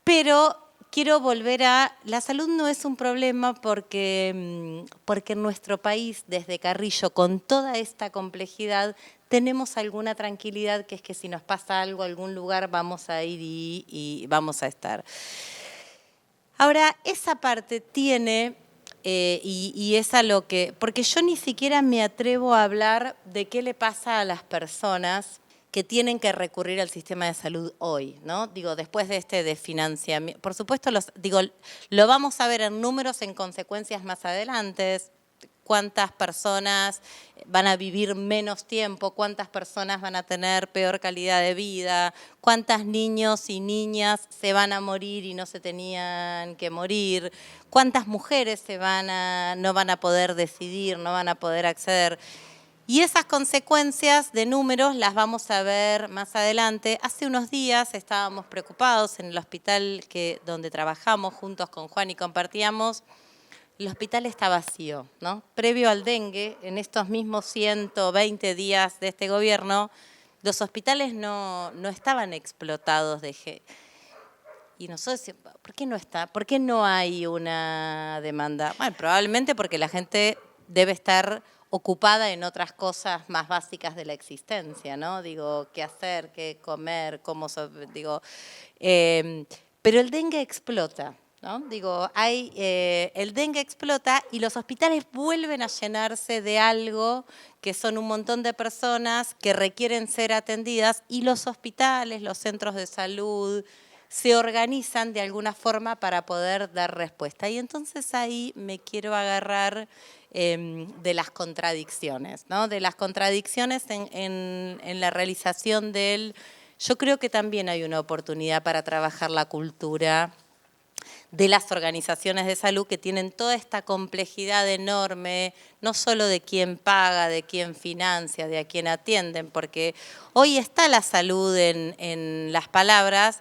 Pero quiero volver a... La salud no es un problema porque en nuestro país, desde Carrillo, con toda esta complejidad, tenemos alguna tranquilidad, que es que si nos pasa algo a algún lugar vamos a ir y vamos a estar. Ahora, esa parte tiene, y es a lo que... Porque yo ni siquiera me atrevo a hablar de qué le pasa a las personas que tienen que recurrir al sistema de salud hoy, ¿no? Digo, después de este desfinanciamiento. Por supuesto, lo vamos a ver en números, en consecuencias más adelante. Cuántas personas van a vivir menos tiempo, cuántas personas van a tener peor calidad de vida, cuántos niños y niñas se van a morir y no se tenían que morir, cuántas mujeres no van a poder decidir, no van a poder acceder. Y esas consecuencias de números las vamos a ver más adelante. Hace unos días estábamos preocupados en el hospital donde trabajamos juntos con Juan y compartíamos. El hospital está vacío, ¿no? Previo al dengue, en estos mismos 120 días de este gobierno, los hospitales no estaban explotados y nosotros decimos, ¿por qué no está? ¿Por qué no hay una demanda? Bueno, probablemente porque la gente debe estar ocupada en otras cosas más básicas de la existencia, ¿no? Digo, qué hacer, qué comer, cómo... Digo, pero el dengue explota, ¿no? Digo, el dengue explota y los hospitales vuelven a llenarse de algo que son un montón de personas que requieren ser atendidas y los hospitales, los centros de salud, se organizan de alguna forma para poder dar respuesta. Y entonces ahí me quiero agarrar de las contradicciones, ¿no? De las contradicciones en la realización del... Yo creo que también hay una oportunidad para trabajar la cultura de las organizaciones de salud que tienen toda esta complejidad enorme, no solo de quién paga, de quién financia, de a quién atienden, porque hoy está la salud en las palabras,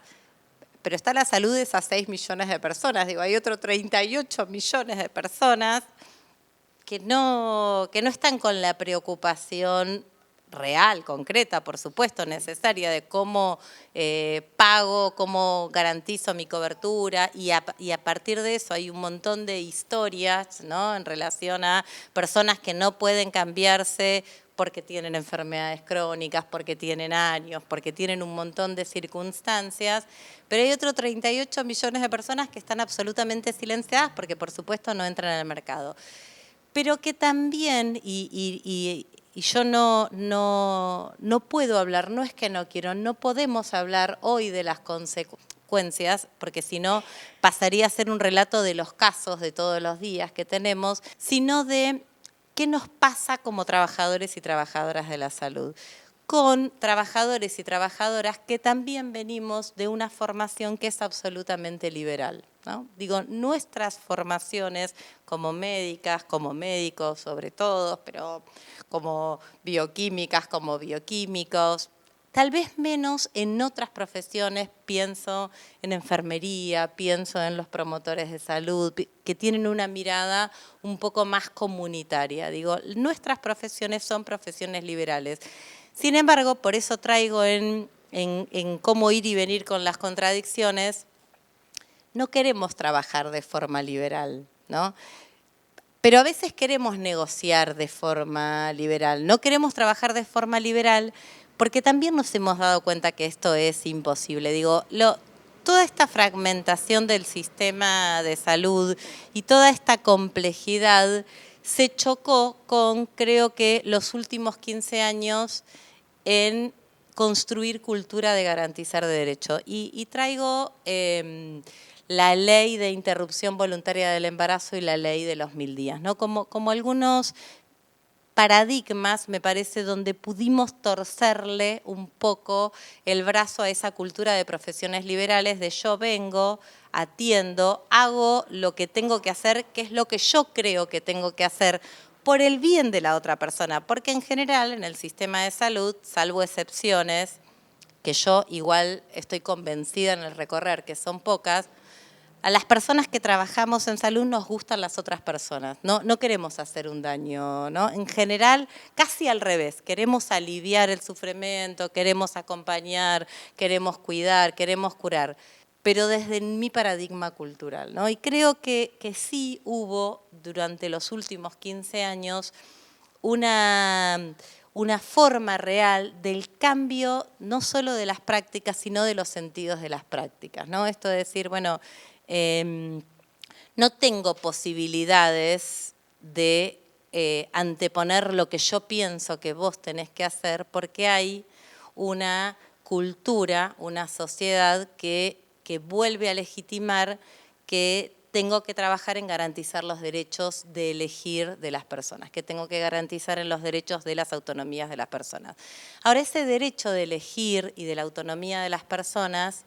pero está la salud de esas 6 millones de personas. Digo, hay otros 38 millones de personas que no están con la preocupación real, concreta, por supuesto, necesaria de cómo pago, cómo garantizo mi cobertura y a partir de eso hay un montón de historias, ¿no? En relación a personas que no pueden cambiarse porque tienen enfermedades crónicas, porque tienen años, porque tienen un montón de circunstancias, pero hay otros 38 millones de personas que están absolutamente silenciadas porque por supuesto no entran al mercado. Pero que también, y yo no puedo hablar, no es que no quiero, no podemos hablar hoy de las consecuencias, porque si no pasaría a ser un relato de los casos de todos los días que tenemos, sino de qué nos pasa como trabajadores y trabajadoras de la salud, con trabajadores y trabajadoras que también venimos de una formación que es absolutamente liberal, ¿no? Digo, nuestras formaciones como médicas, como médicos sobre todo, pero como bioquímicas, como bioquímicos, tal vez menos en otras profesiones, pienso en enfermería, pienso en los promotores de salud, que tienen una mirada un poco más comunitaria. Digo, nuestras profesiones son profesiones liberales. Sin embargo, por eso traigo en cómo ir y venir con las contradicciones, no queremos trabajar de forma liberal, ¿no? Pero a veces queremos negociar de forma liberal. No queremos trabajar de forma liberal porque también nos hemos dado cuenta que esto es imposible. Digo, toda esta fragmentación del sistema de salud y toda esta complejidad se chocó con, creo que, los últimos 15 años en construir cultura de garantizar derechos. Y traigo la ley de interrupción voluntaria del embarazo y la ley de los 1000 días, ¿no? Como algunos paradigmas, me parece, donde pudimos torcerle un poco el brazo a esa cultura de profesiones liberales de yo vengo, atiendo, hago lo que tengo que hacer, que es lo que yo creo que tengo que hacer, por el bien de la otra persona, porque en general en el sistema de salud, salvo excepciones, que yo igual estoy convencida en el recorrer, que son pocas, a las personas que trabajamos en salud nos gustan las otras personas, no queremos hacer un daño, ¿no? En general, casi al revés, queremos aliviar el sufrimiento, queremos acompañar, queremos cuidar, queremos curar, pero desde mi paradigma cultural, ¿no? Y creo que sí hubo durante los últimos 15 años una forma real del cambio no solo de las prácticas, sino de los sentidos de las prácticas, ¿no? Esto de decir, bueno, no tengo posibilidades de anteponer lo que yo pienso que vos tenés que hacer porque hay una cultura, una sociedad que vuelve a legitimar que tengo que trabajar en garantizar los derechos de elegir de las personas, que tengo que garantizar en los derechos de las autonomías de las personas. Ahora, ese derecho de elegir y de la autonomía de las personas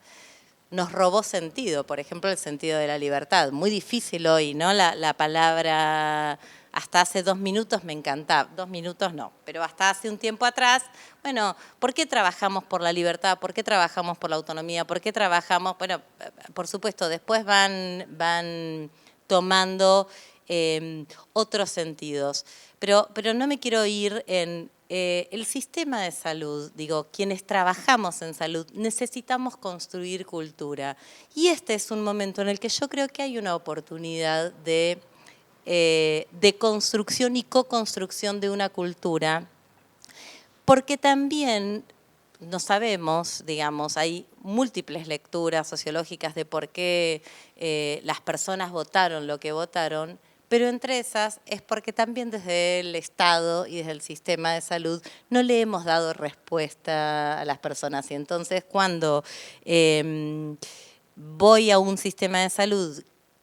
nos robó sentido, por ejemplo, el sentido de la libertad. Muy difícil hoy, ¿no? La palabra, hasta hace 2 minutos me encantaba, 2 minutos no, pero hasta hace un tiempo atrás, bueno, ¿por qué trabajamos por la libertad? ¿Por qué trabajamos por la autonomía? ¿Por qué trabajamos? Bueno, por supuesto, después van tomando otros sentidos, pero no me quiero ir en el sistema de salud, digo, quienes trabajamos en salud, necesitamos construir cultura. Y este es un momento en el que yo creo que hay una oportunidad de construcción y co-construcción de una cultura, porque también no sabemos, digamos, hay múltiples lecturas sociológicas de por qué las personas votaron lo que votaron, pero entre esas es porque también desde el Estado y desde el sistema de salud no le hemos dado respuesta a las personas. Y entonces cuando voy a un sistema de salud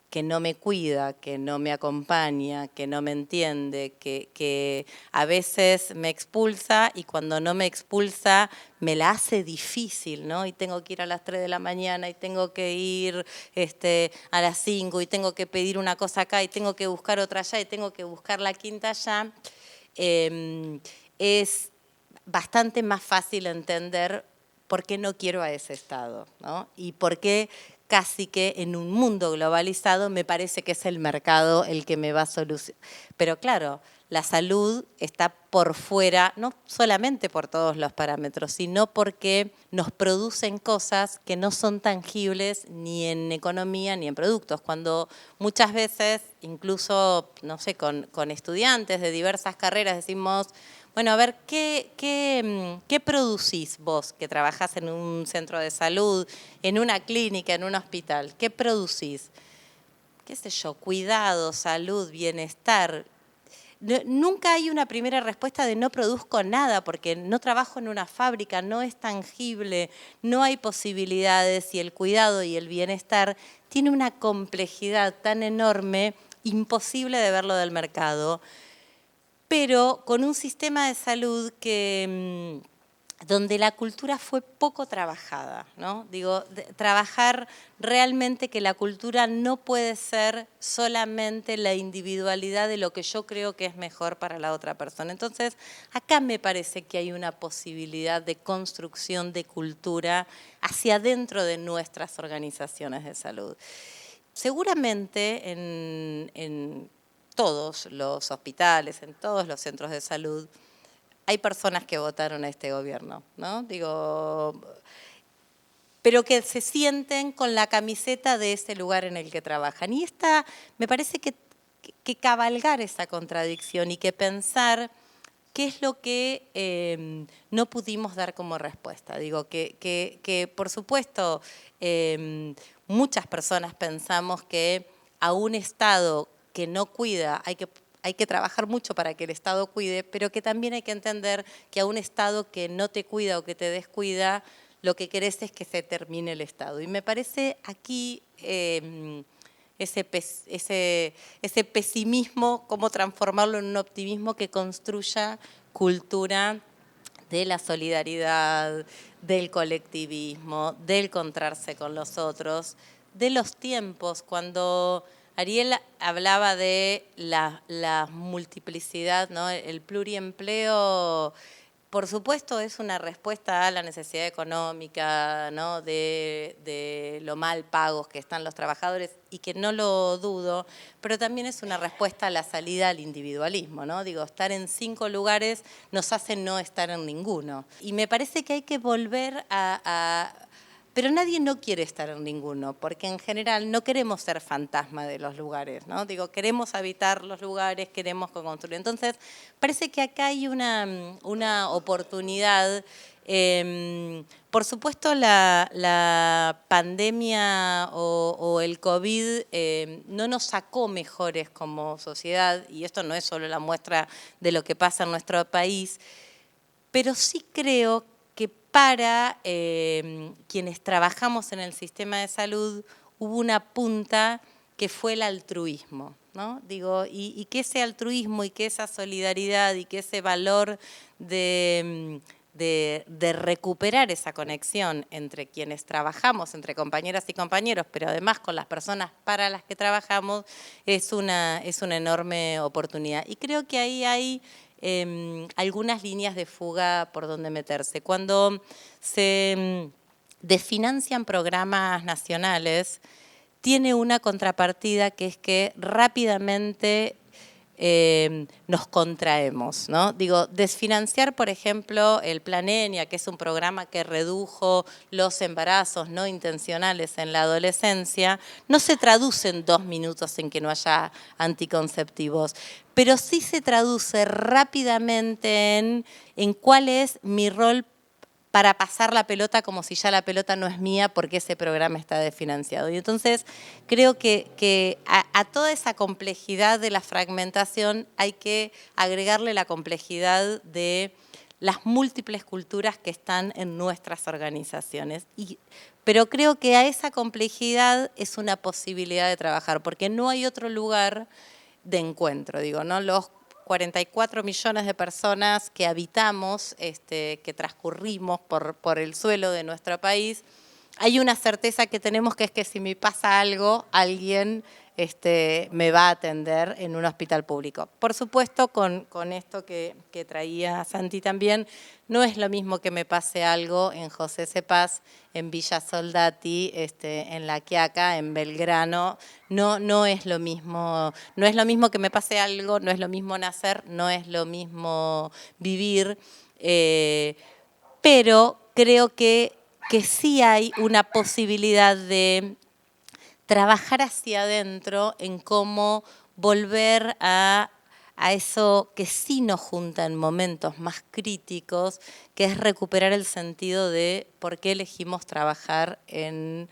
que no me cuida, que no me acompaña, que no me entiende, que a veces me expulsa y cuando no me expulsa me la hace difícil, ¿no? Y tengo que ir a las 3 de la mañana y tengo que ir a las 5 y tengo que pedir una cosa acá y tengo que buscar otra allá y tengo que buscar la quinta allá, es bastante más fácil entender por qué no quiero a ese Estado, ¿no? Y por qué casi que en un mundo globalizado me parece que es el mercado el que me va a solucionar. Pero claro, la salud está por fuera, no solamente por todos los parámetros, sino porque nos producen cosas que no son tangibles ni en economía ni en productos. Cuando muchas veces, incluso, no sé, con estudiantes de diversas carreras decimos, bueno, a ver, ¿qué producís vos que trabajás en un centro de salud, en una clínica, en un hospital? ¿Qué producís? ¿Qué sé yo? Cuidado, salud, bienestar. Nunca hay una primera respuesta de no produzco nada porque no trabajo en una fábrica, no es tangible, no hay posibilidades y el cuidado y el bienestar tiene una complejidad tan enorme, imposible de verlo del mercado. Pero con un sistema de salud que donde la cultura fue poco trabajada, ¿no? Digo, trabajar realmente que la cultura no puede ser solamente la individualidad de lo que yo creo que es mejor para la otra persona. Entonces, acá me parece que hay una posibilidad de construcción de cultura hacia adentro de nuestras organizaciones de salud. Seguramente en todos los hospitales, en todos los centros de salud, hay personas que votaron a este gobierno, ¿no? Digo, pero que se sienten con la camiseta de ese lugar en el que trabajan. Y me parece que cabalgar esa contradicción y que pensar qué es lo que no pudimos dar como respuesta. Digo, que por supuesto, muchas personas pensamos que a un Estado que no cuida hay que trabajar mucho para que el Estado cuide, pero que también hay que entender que a un Estado que no te cuida o que te descuida, lo que querés es que se termine el Estado. Y me parece aquí ese pesimismo, cómo transformarlo en un optimismo que construya cultura de la solidaridad, del colectivismo, del encontrarse con los otros, de los tiempos. Cuando Ariel hablaba de la multiplicidad, ¿no? El pluriempleo, por supuesto, es una respuesta a la necesidad económica, ¿no? de lo mal pagos que están los trabajadores, y que no lo dudo, pero también es una respuesta a la salida al individualismo, ¿no? Digo, estar en 5 lugares nos hace no estar en ninguno. Y me parece que hay que volver pero nadie no quiere estar en ninguno, porque en general no queremos ser fantasma de los lugares, ¿no? Digo, queremos habitar los lugares, queremos construir. Entonces, parece que acá hay una oportunidad. Por supuesto, la pandemia o el COVID no nos sacó mejores como sociedad, y esto no es solo la muestra de lo que pasa en nuestro país, pero sí creo que para quienes trabajamos en el sistema de salud hubo una punta que fue el altruismo, ¿no? Digo, y que ese altruismo y que esa solidaridad y que ese valor de recuperar esa conexión entre quienes trabajamos, entre compañeras y compañeros, pero además con las personas para las que trabajamos, es una enorme oportunidad. Y creo que ahí hay algunas líneas de fuga por donde meterse. Cuando se desfinancian programas nacionales, tiene una contrapartida que es que rápidamente nos contraemos, ¿no? Digo, desfinanciar, por ejemplo, el Plan Enia, que es un programa que redujo los embarazos no intencionales en la adolescencia, no se traduce en 2 minutos en que no haya anticonceptivos, pero sí se traduce rápidamente en cuál es mi rol para pasar la pelota como si ya la pelota no es mía porque ese programa está desfinanciado. Y entonces creo que a toda esa complejidad de la fragmentación hay que agregarle la complejidad de las múltiples culturas que están en nuestras organizaciones. Pero creo que a esa complejidad es una posibilidad de trabajar, porque no hay otro lugar de encuentro, digo, ¿no? Los 44 millones de personas que habitamos, que transcurrimos por el suelo de nuestro país, hay una certeza que tenemos, que es que si me pasa algo, alguien me va a atender en un hospital público. Por supuesto, con esto que traía Santi también, no es lo mismo que me pase algo en José Cepaz, en Villa Soldati, en La Quiaca, en Belgrano. No es lo mismo. No es lo mismo que me pase algo, no es lo mismo nacer, no es lo mismo vivir. Pero creo que sí hay una posibilidad de trabajar hacia adentro en cómo volver a eso que sí nos junta en momentos más críticos, que es recuperar el sentido de por qué elegimos trabajar en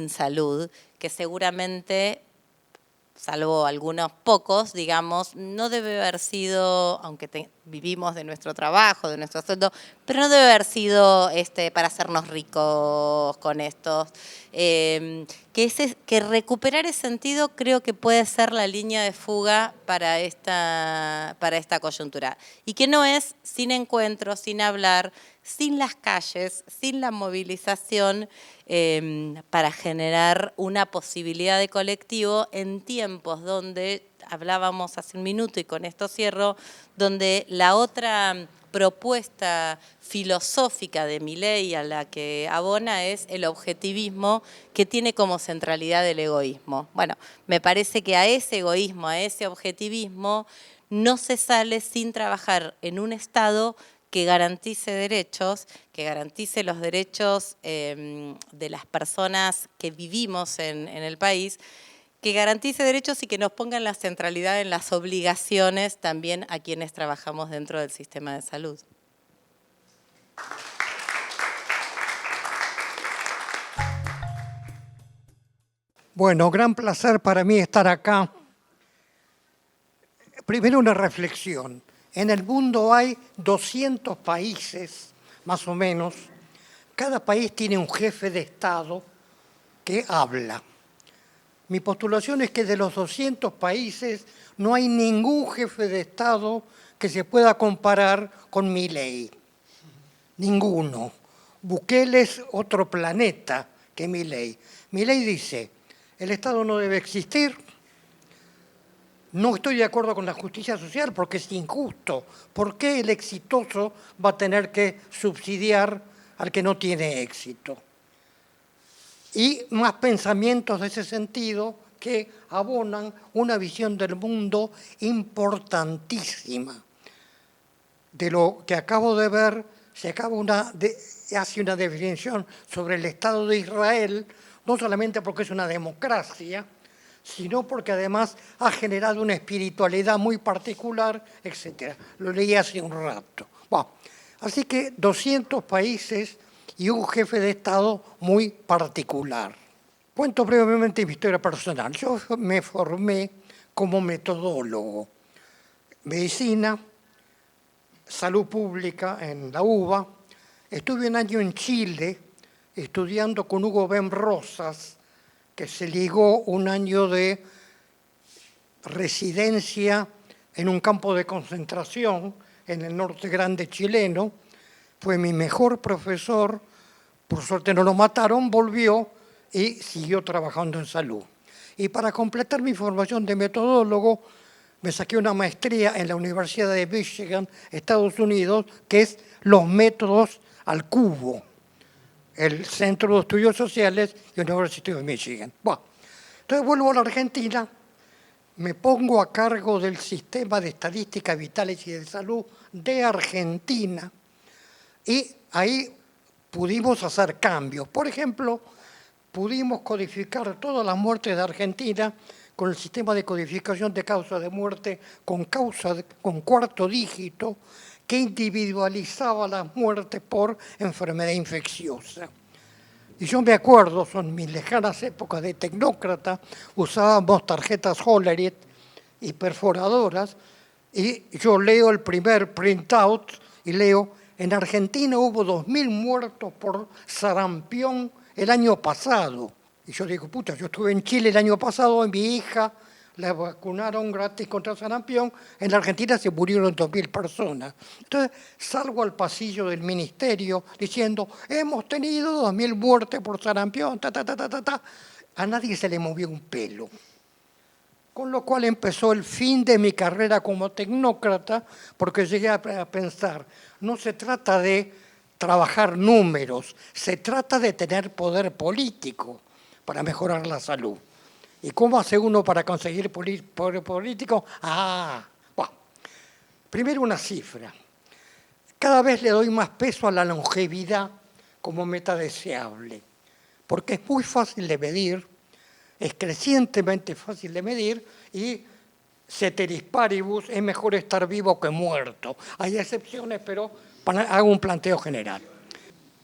salud, que seguramente salvo algunos pocos, digamos, no debe haber sido, aunque vivimos de nuestro trabajo, de nuestro sueldo, pero no debe haber sido para hacernos ricos con estos. Que recuperar ese sentido creo que puede ser la línea de fuga para esta coyuntura. Y que no es sin encuentros, sin hablar, sin las calles, sin la movilización, para generar una posibilidad de colectivo en tiempos donde, hablábamos hace un minuto y con esto cierro, donde la otra propuesta filosófica de Milei a la que abona es el objetivismo que tiene como centralidad el egoísmo. Bueno, me parece que a ese egoísmo, a ese objetivismo, no se sale sin trabajar en un Estado que garantice derechos, que garantice los derechos de las personas que vivimos en el país, que garantice derechos y que nos ponga en la centralidad en las obligaciones también a quienes trabajamos dentro del sistema de salud. Bueno, gran placer para mí estar acá. Primero una reflexión. En el mundo hay 200 países, más o menos. Cada país tiene un jefe de Estado que habla. Mi postulación es que de los 200 países no hay ningún jefe de Estado que se pueda comparar con Milei. Ninguno. Bukele es otro planeta que Milei. Milei dice, el Estado no debe existir. No estoy de acuerdo con la justicia social porque es injusto. ¿Por qué el exitoso va a tener que subsidiar al que no tiene éxito? Y más pensamientos de ese sentido que abonan una visión del mundo importantísima. De lo que acabo de ver, se hace una definición sobre el Estado de Israel, no solamente porque es una democracia, sino porque además ha generado una espiritualidad muy particular, etc. Lo leí hace un rato. Bueno, así que 200 países y un jefe de Estado muy particular. Cuento brevemente mi historia personal. Yo me formé como metodólogo. Medicina, salud pública en la UBA. Estuve un año en Chile estudiando con Hugo Ben Rosas, que se ligó un año de residencia en un campo de concentración en el norte grande chileno. Fue mi mejor profesor, por suerte no lo mataron, volvió y siguió trabajando en salud. Y para completar mi formación de metodólogo, me saqué una maestría en la Universidad de Michigan, Estados Unidos, que es los métodos al cubo, el Centro de Estudios Sociales y University of Michigan. Bueno, entonces vuelvo a la Argentina, me pongo a cargo del Sistema de Estadísticas Vitales y de Salud de Argentina y ahí pudimos hacer cambios. Por ejemplo, pudimos codificar todas las muertes de Argentina con el sistema de codificación de causa de muerte con cuarto dígito que individualizaba las muertes por enfermedad infecciosa. Y yo me acuerdo, son mis lejanas épocas de tecnócrata, usábamos tarjetas Hollerith y perforadoras, y yo leo el primer printout y leo, en Argentina hubo 2.000 muertos por sarampión el año pasado. Y yo digo, puta, yo estuve en Chile el año pasado, y mi hija la vacunaron gratis contra sarampión, en la Argentina se murieron 2.000 personas. Entonces salgo al pasillo del ministerio diciendo, hemos tenido 2.000 muertes por sarampión, A nadie se le movió un pelo. Con lo cual empezó el fin de mi carrera como tecnócrata, porque llegué a pensar, no se trata de trabajar números, se trata de tener poder político para mejorar la salud. ¿Y cómo hace uno para conseguir poder político? Bueno, primero una cifra. Cada vez le doy más peso a la longevidad como meta deseable, porque es muy fácil de medir, es crecientemente fácil de medir y ceteris paribus es mejor estar vivo que muerto. Hay excepciones, pero hago un planteo general.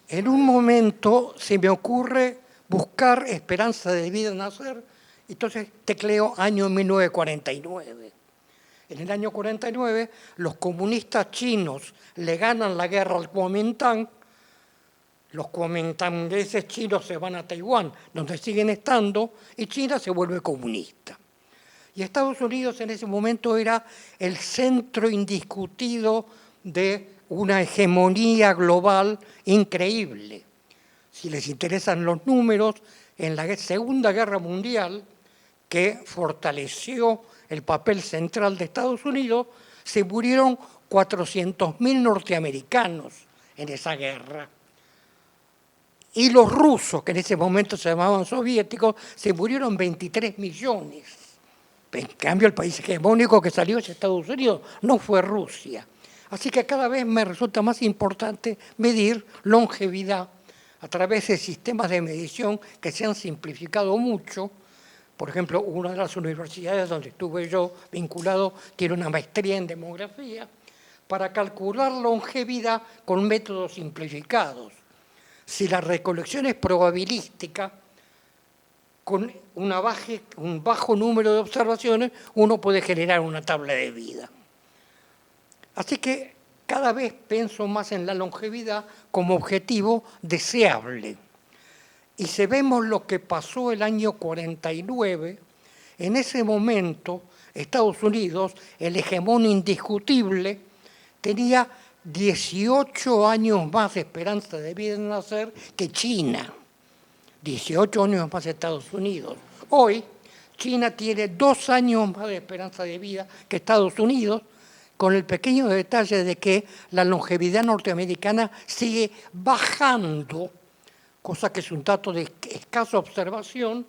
En un momento se me ocurre buscar esperanza de vida nacer Entonces tecleo año 1949. En el año 49 los comunistas chinos le ganan la guerra al Kuomintang, los kuomintangueses chinos se van a Taiwán, donde siguen estando, y China se vuelve comunista. Y Estados Unidos en ese momento era el centro indiscutido de una hegemonía global increíble. Si les interesan los números, en la Segunda Guerra Mundial, que fortaleció el papel central de Estados Unidos, se murieron 400.000 norteamericanos en esa guerra. Y los rusos, que en ese momento se llamaban soviéticos, se murieron 23 millones. En cambio, el país hegemónico que salió es Estados Unidos, no fue Rusia. Así que cada vez me resulta más importante medir longevidad a través de sistemas de medición que se han simplificado mucho. Por ejemplo, una de las universidades donde estuve yo vinculado tiene una maestría en demografía para calcular longevidad con métodos simplificados. Si la recolección es probabilística, con un bajo número de observaciones, uno puede generar una tabla de vida. Así que cada vez pienso más en la longevidad como objetivo deseable. Y si vemos lo que pasó el año 49, en ese momento Estados Unidos, el hegemón indiscutible, tenía 18 años más de esperanza de vida en nacer que China. 18 años más de Estados Unidos. Hoy, China tiene 2 años más de esperanza de vida que Estados Unidos, con el pequeño detalle de que la longevidad norteamericana sigue bajando, cosa que es un dato de escasa observación,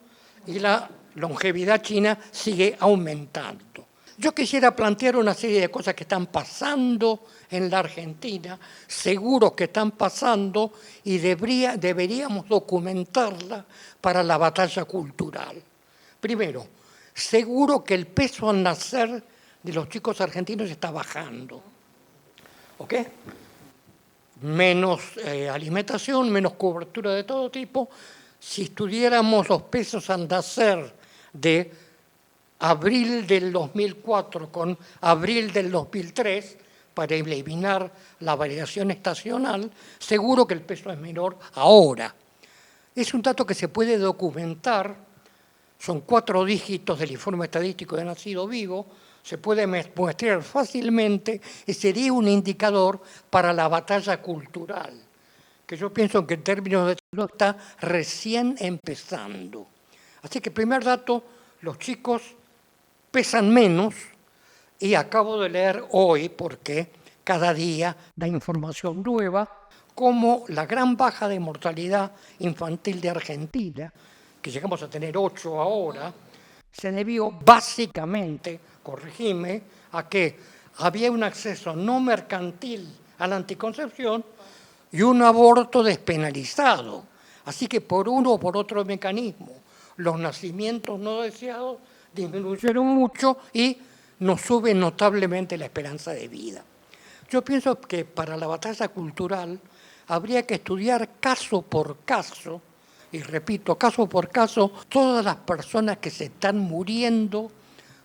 y la longevidad china sigue aumentando. Yo quisiera plantear una serie de cosas que están pasando en la Argentina, seguro que están pasando, y deberíamos documentarla para la batalla cultural. Primero, seguro que el peso al nacer de los chicos argentinos está bajando. ¿Ok? Menos alimentación, menos cobertura de todo tipo. Si estudiáramos los pesos al nacer de abril del 2004 con abril del 2003, para eliminar la variación estacional, seguro que el peso es menor ahora. Es un dato que se puede documentar, son 4 dígitos del informe estadístico de nacido vivo, se puede muestrear fácilmente y sería un indicador para la batalla cultural, que yo pienso que en términos de salud está recién empezando. Así que primer dato, los chicos pesan menos, y acabo de leer hoy, porque cada día da información nueva, como la gran baja de mortalidad infantil de Argentina, que llegamos a tener 8 ahora, se debió básicamente, corregime, a que había un acceso no mercantil a la anticoncepción y un aborto despenalizado. Así que por uno o por otro mecanismo, los nacimientos no deseados disminuyeron mucho y nos sube notablemente la esperanza de vida. Yo pienso que para la batalla cultural habría que estudiar caso por caso, y repito, caso por caso, todas las personas que se están muriendo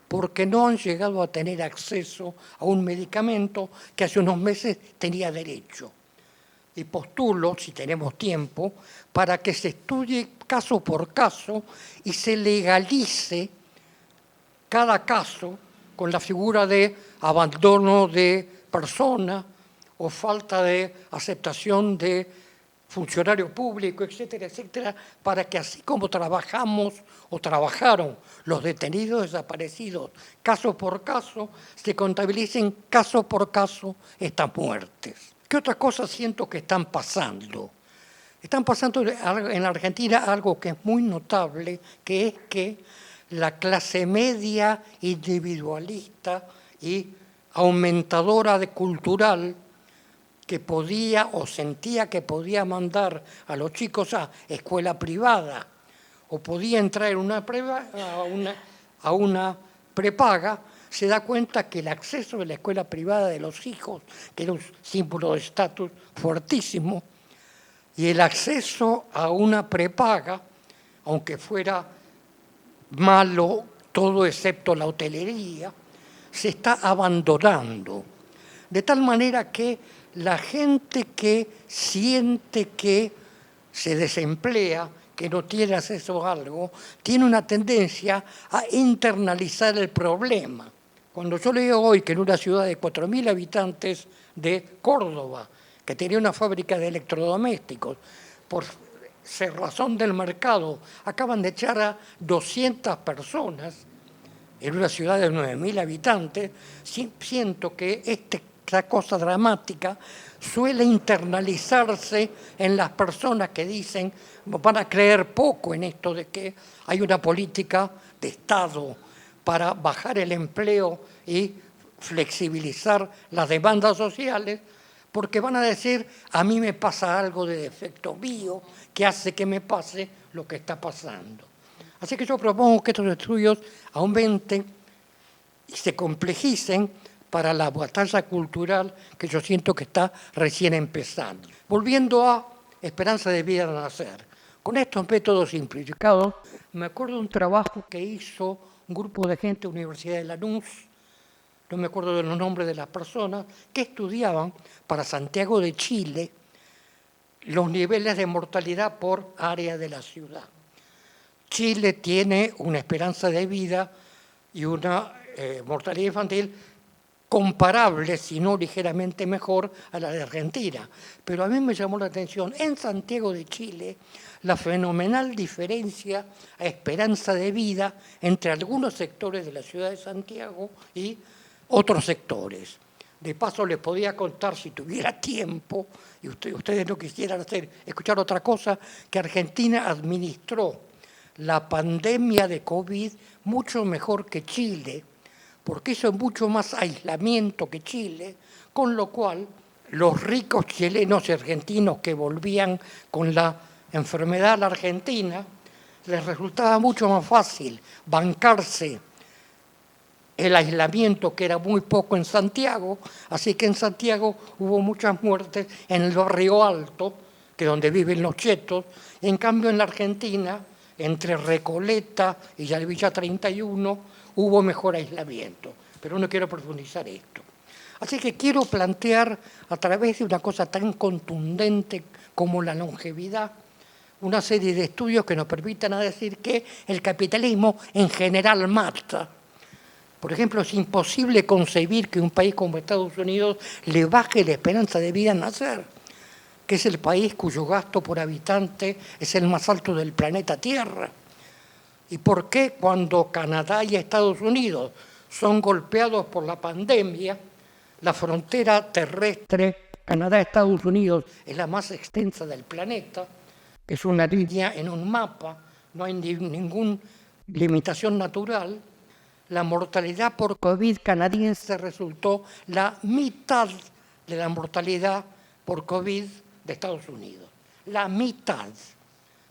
porque no han llegado a tener acceso a un medicamento que hace unos meses tenía derecho. Y postulo, si tenemos tiempo, para que se estudie caso por caso y se legalice cada caso con la figura de abandono de persona o falta de aceptación de funcionario público, etcétera, etcétera, para que así como trabajamos o trabajaron los detenidos desaparecidos caso por caso, se contabilicen caso por caso estas muertes. ¿Qué otras cosas siento que están pasando? Están pasando en la Argentina algo que es muy notable, que es que la clase media individualista y aumentadora de cultural que podía o sentía que podía mandar a los chicos a escuela privada o podía entrar en a una prepaga, se da cuenta que el acceso a la escuela privada de los hijos, que era un símbolo de estatus fuertísimo, y el acceso a una prepaga, aunque fuera malo, todo excepto la hotelería, se está abandonando. De tal manera que la gente que siente que se desemplea, que no tiene acceso a algo, tiene una tendencia a internalizar el problema. Cuando yo leo hoy que en una ciudad de 4.000 habitantes de Córdoba, que tenía una fábrica de electrodomésticos, por razón del mercado, acaban de echar a 200 personas en una ciudad de 9.000 habitantes, siento que esta cosa dramática suele internalizarse en las personas que dicen, van a creer poco en esto de que hay una política de Estado para bajar el empleo y flexibilizar las demandas sociales, porque van a decir, a mí me pasa algo de defecto mío que hace que me pase lo que está pasando. Así que yo propongo que estos estudios aumenten y se complejicen para la batalla cultural que yo siento que está recién empezando. Volviendo a Esperanza de Vida al Nacer, con estos métodos simplificados, me acuerdo de un trabajo que hizo un grupo de gente de la Universidad de Lanús, no me acuerdo de los nombres de las personas, que estudiaban para Santiago de Chile los niveles de mortalidad por área de la ciudad. Chile tiene una esperanza de vida y una mortalidad infantil comparable, si no ligeramente mejor, a la de Argentina. Pero a mí me llamó la atención, en Santiago de Chile, la fenomenal diferencia a esperanza de vida entre algunos sectores de la ciudad de Santiago y otros sectores. De paso les podía contar, si tuviera tiempo, y ustedes no quisieran escuchar otra cosa, que Argentina administró la pandemia de COVID mucho mejor que Chile, porque hizo mucho más aislamiento que Chile, con lo cual los ricos chilenos y argentinos que volvían con la enfermedad a la Argentina, les resultaba mucho más fácil bancarse el aislamiento, que era muy poco en Santiago, así que en Santiago hubo muchas muertes en el barrio Alto, que es donde viven los chetos, y en cambio en la Argentina, entre Recoleta y la Villa 31, hubo mejor aislamiento, pero no quiero profundizar esto. Así que quiero plantear, a través de una cosa tan contundente como la longevidad, una serie de estudios que nos permitan decir que el capitalismo en general mata. Por ejemplo, es imposible concebir que un país como Estados Unidos le baje la esperanza de vida al nacer, que es el país cuyo gasto por habitante es el más alto del planeta Tierra. ¿Y por qué cuando Canadá y Estados Unidos son golpeados por la pandemia, la frontera terrestre Canadá-Estados Unidos es la más extensa del planeta, es una línea en un mapa, no hay ninguna limitación natural? La mortalidad por COVID canadiense resultó la mitad de la mortalidad por COVID de Estados Unidos. La mitad.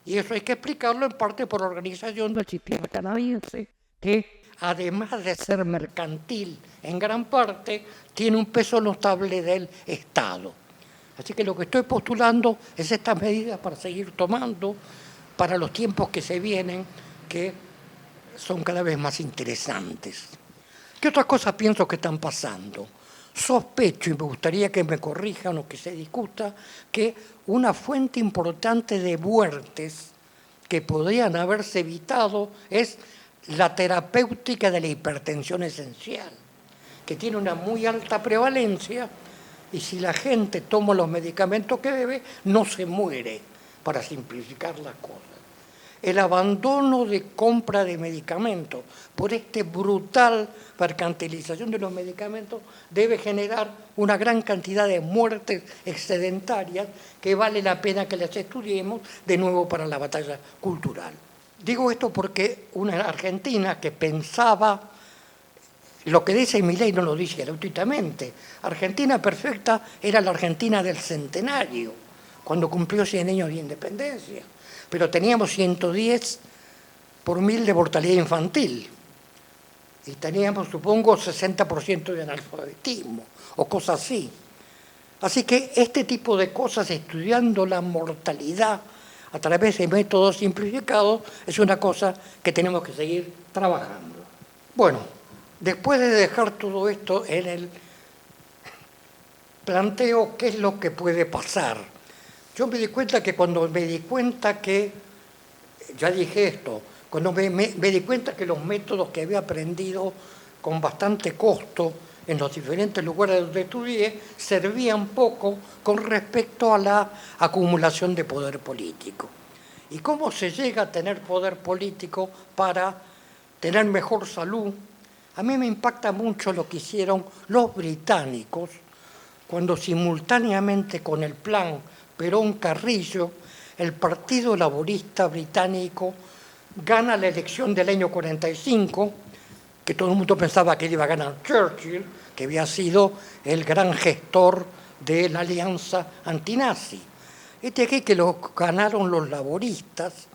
Y eso hay que explicarlo en parte por la organización del sistema canadiense, que además de ser mercantil en gran parte, tiene un peso notable del Estado. Así que lo que estoy postulando es estas medidas para seguir tomando para los tiempos que se vienen, que son cada vez más interesantes. ¿Qué otras cosas pienso que están pasando? Sospecho, y me gustaría que me corrijan o que se discuta, que una fuente importante de muertes que podrían haberse evitado es la terapéutica de la hipertensión esencial, que tiene una muy alta prevalencia, y si la gente toma los medicamentos que debe, no se muere, para simplificar las cosas. El abandono de compra de medicamentos por esta brutal mercantilización de los medicamentos debe generar una gran cantidad de muertes excedentarias que vale la pena que las estudiemos de nuevo para la batalla cultural. Digo esto porque una argentina que pensaba, lo que dice Milei no lo dice gratuitamente, Argentina perfecta era la Argentina del centenario, cuando cumplió 100 años de independencia. Pero teníamos 110 por 1000 de mortalidad infantil y teníamos, supongo, 60% de analfabetismo o cosas así. Así que este tipo de cosas, estudiando la mortalidad a través de métodos simplificados, es una cosa que tenemos que seguir trabajando. Bueno, después de dejar todo esto en el planteo, ¿qué es lo que puede pasar? Yo me di cuenta que cuando me di cuenta que, ya dije esto, cuando me di cuenta que los métodos que había aprendido con bastante costo en los diferentes lugares donde estudié servían poco con respecto a la acumulación de poder político. ¿Y cómo se llega a tener poder político para tener mejor salud? A mí me impacta mucho lo que hicieron los británicos cuando simultáneamente con el plan Perón-Carrillo, el Partido Laborista Británico gana la elección del año 45, que todo el mundo pensaba que iba a ganar Churchill, que había sido el gran gestor de la alianza antinazi. Aquí que lo ganaron los laboristas,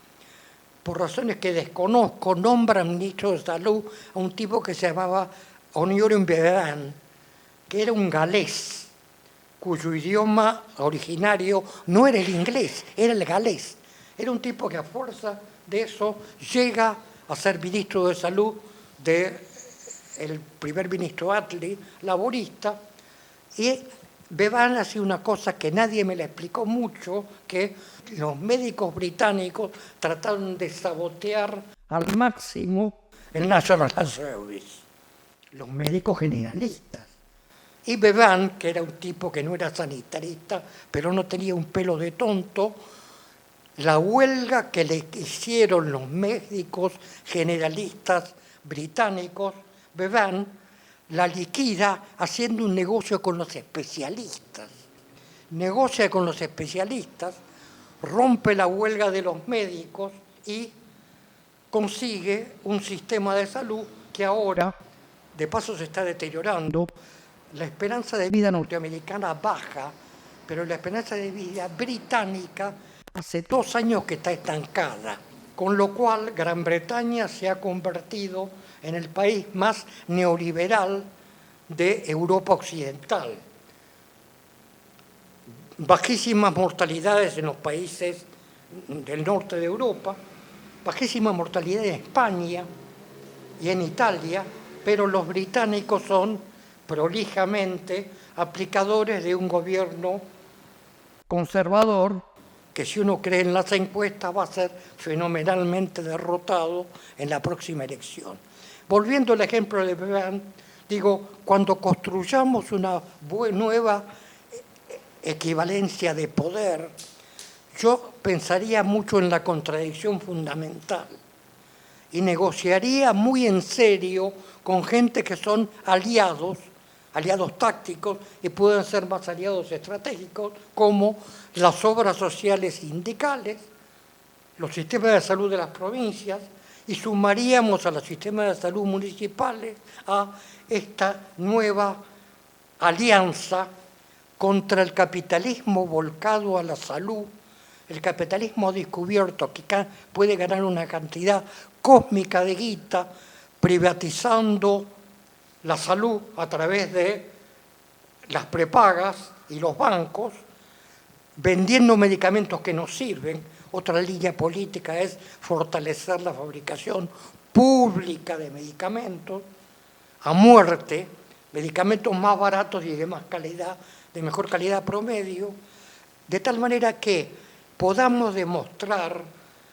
por razones que desconozco, nombran ministro de Salud a un tipo que se llamaba Onion Bevan, que era un galés, cuyo idioma originario no era el inglés, era el galés. Era un tipo que a fuerza de eso llega a ser ministro de Salud del primer ministro Attlee, laborista, y Bevan hacía una cosa que nadie me la explicó mucho, que los médicos británicos trataron de sabotear al máximo el National Health Service, los médicos generalistas. Y Bevan, que era un tipo que no era sanitarista, pero no tenía un pelo de tonto, la huelga que le hicieron los médicos generalistas británicos, Bevan la liquida haciendo un negocio con los especialistas. Negocia con los especialistas, rompe la huelga de los médicos y consigue un sistema de salud que ahora, de paso, se está deteriorando. La esperanza de vida norteamericana baja, pero la esperanza de vida británica hace 2 años que está estancada, con lo cual Gran Bretaña se ha convertido en el país más neoliberal de Europa Occidental. Bajísimas mortalidades en los países del norte de Europa, bajísima mortalidad en España y en Italia, pero los británicos son prolijamente aplicadores de un gobierno conservador que, si uno cree en las encuestas, va a ser fenomenalmente derrotado en la próxima elección. Volviendo al ejemplo de Bevan, digo, cuando construyamos una nueva equivalencia de poder, yo pensaría mucho en la contradicción fundamental y negociaría muy en serio con gente que son aliados tácticos y pueden ser más aliados estratégicos, como las obras sociales sindicales, los sistemas de salud de las provincias, y sumaríamos a los sistemas de salud municipales a esta nueva alianza contra el capitalismo volcado a la salud. El capitalismo ha descubierto que puede ganar una cantidad cósmica de guita privatizando la salud a través de las prepagas y los bancos, vendiendo medicamentos que no sirven. Otra línea política es fortalecer la fabricación pública de medicamentos a muerte, medicamentos más baratos y de más calidad, de mejor calidad promedio, de tal manera que podamos demostrar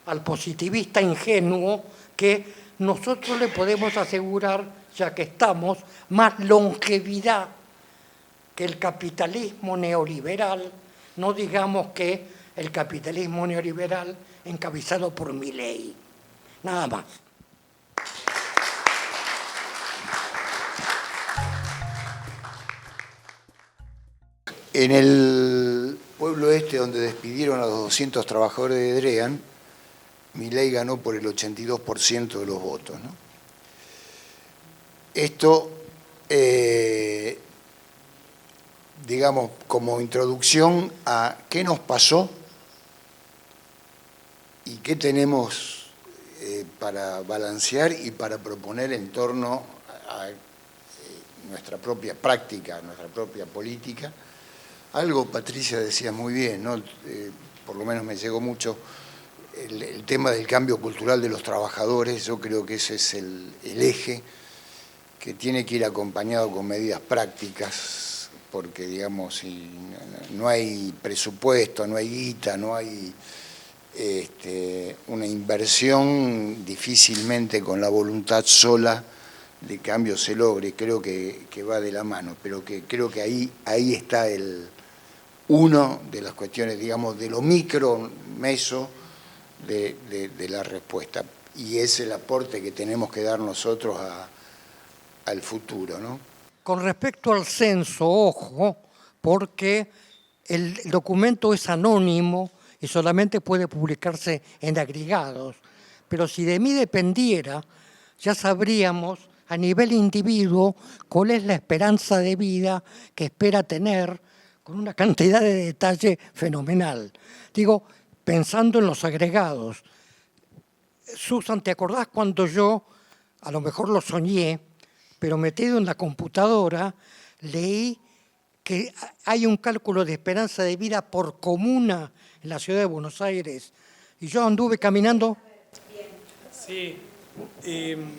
al positivista ingenuo que nosotros le podemos asegurar, ya que estamos, más longevidad que el capitalismo neoliberal, no digamos que el capitalismo neoliberal encabezado por Milei. Nada más. En el pueblo este donde despidieron a los 200 trabajadores de Drean, Milei ganó por el 82% de los votos, ¿no? Esto, digamos, como introducción a qué nos pasó y qué tenemos para balancear y para proponer en torno a nuestra propia práctica, nuestra propia política. Algo Patricia decía muy bien, ¿no? Por lo menos me llegó mucho el tema del cambio cultural de los trabajadores, yo creo que ese es el eje que tiene que ir acompañado con medidas prácticas, porque, digamos, si no hay presupuesto, no hay guita, no hay una inversión, difícilmente con la voluntad sola de cambio se logre. Creo que va de la mano, pero que creo que ahí está uno de las cuestiones, digamos, de lo micro, meso, de la respuesta. Y es el aporte que tenemos que dar nosotros al futuro, ¿no? Con respecto al censo, ojo, porque el documento es anónimo y solamente puede publicarse en agregados. Pero si de mí dependiera, ya sabríamos a nivel individuo cuál es la esperanza de vida que espera tener, con una cantidad de detalle fenomenal. Digo, pensando en los agregados. Susan, ¿te acordás cuando yo, a lo mejor lo soñé, pero metido en la computadora, leí que hay un cálculo de esperanza de vida por comuna en la ciudad de Buenos Aires? Y yo anduve caminando. Sí, en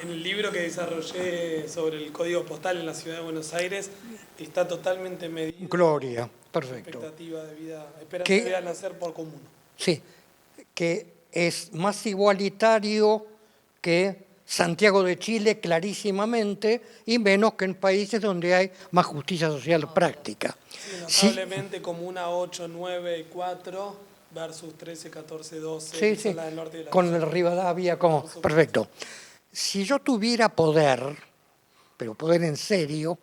el libro que desarrollé sobre el código postal en la ciudad de Buenos Aires está totalmente medido. Gloria, perfecto. Expectativa de vida, esperanza de vida al nacer por comuna. Sí, que es más igualitario que Santiago de Chile clarísimamente y menos que en países donde hay más justicia social práctica. Sí, notablemente comuna 8, 9 y 4 versus 13, 14, 12, sí, la del norte de la con el Rivadavia como... Perfecto. Si yo tuviera poder, pero poder en serio,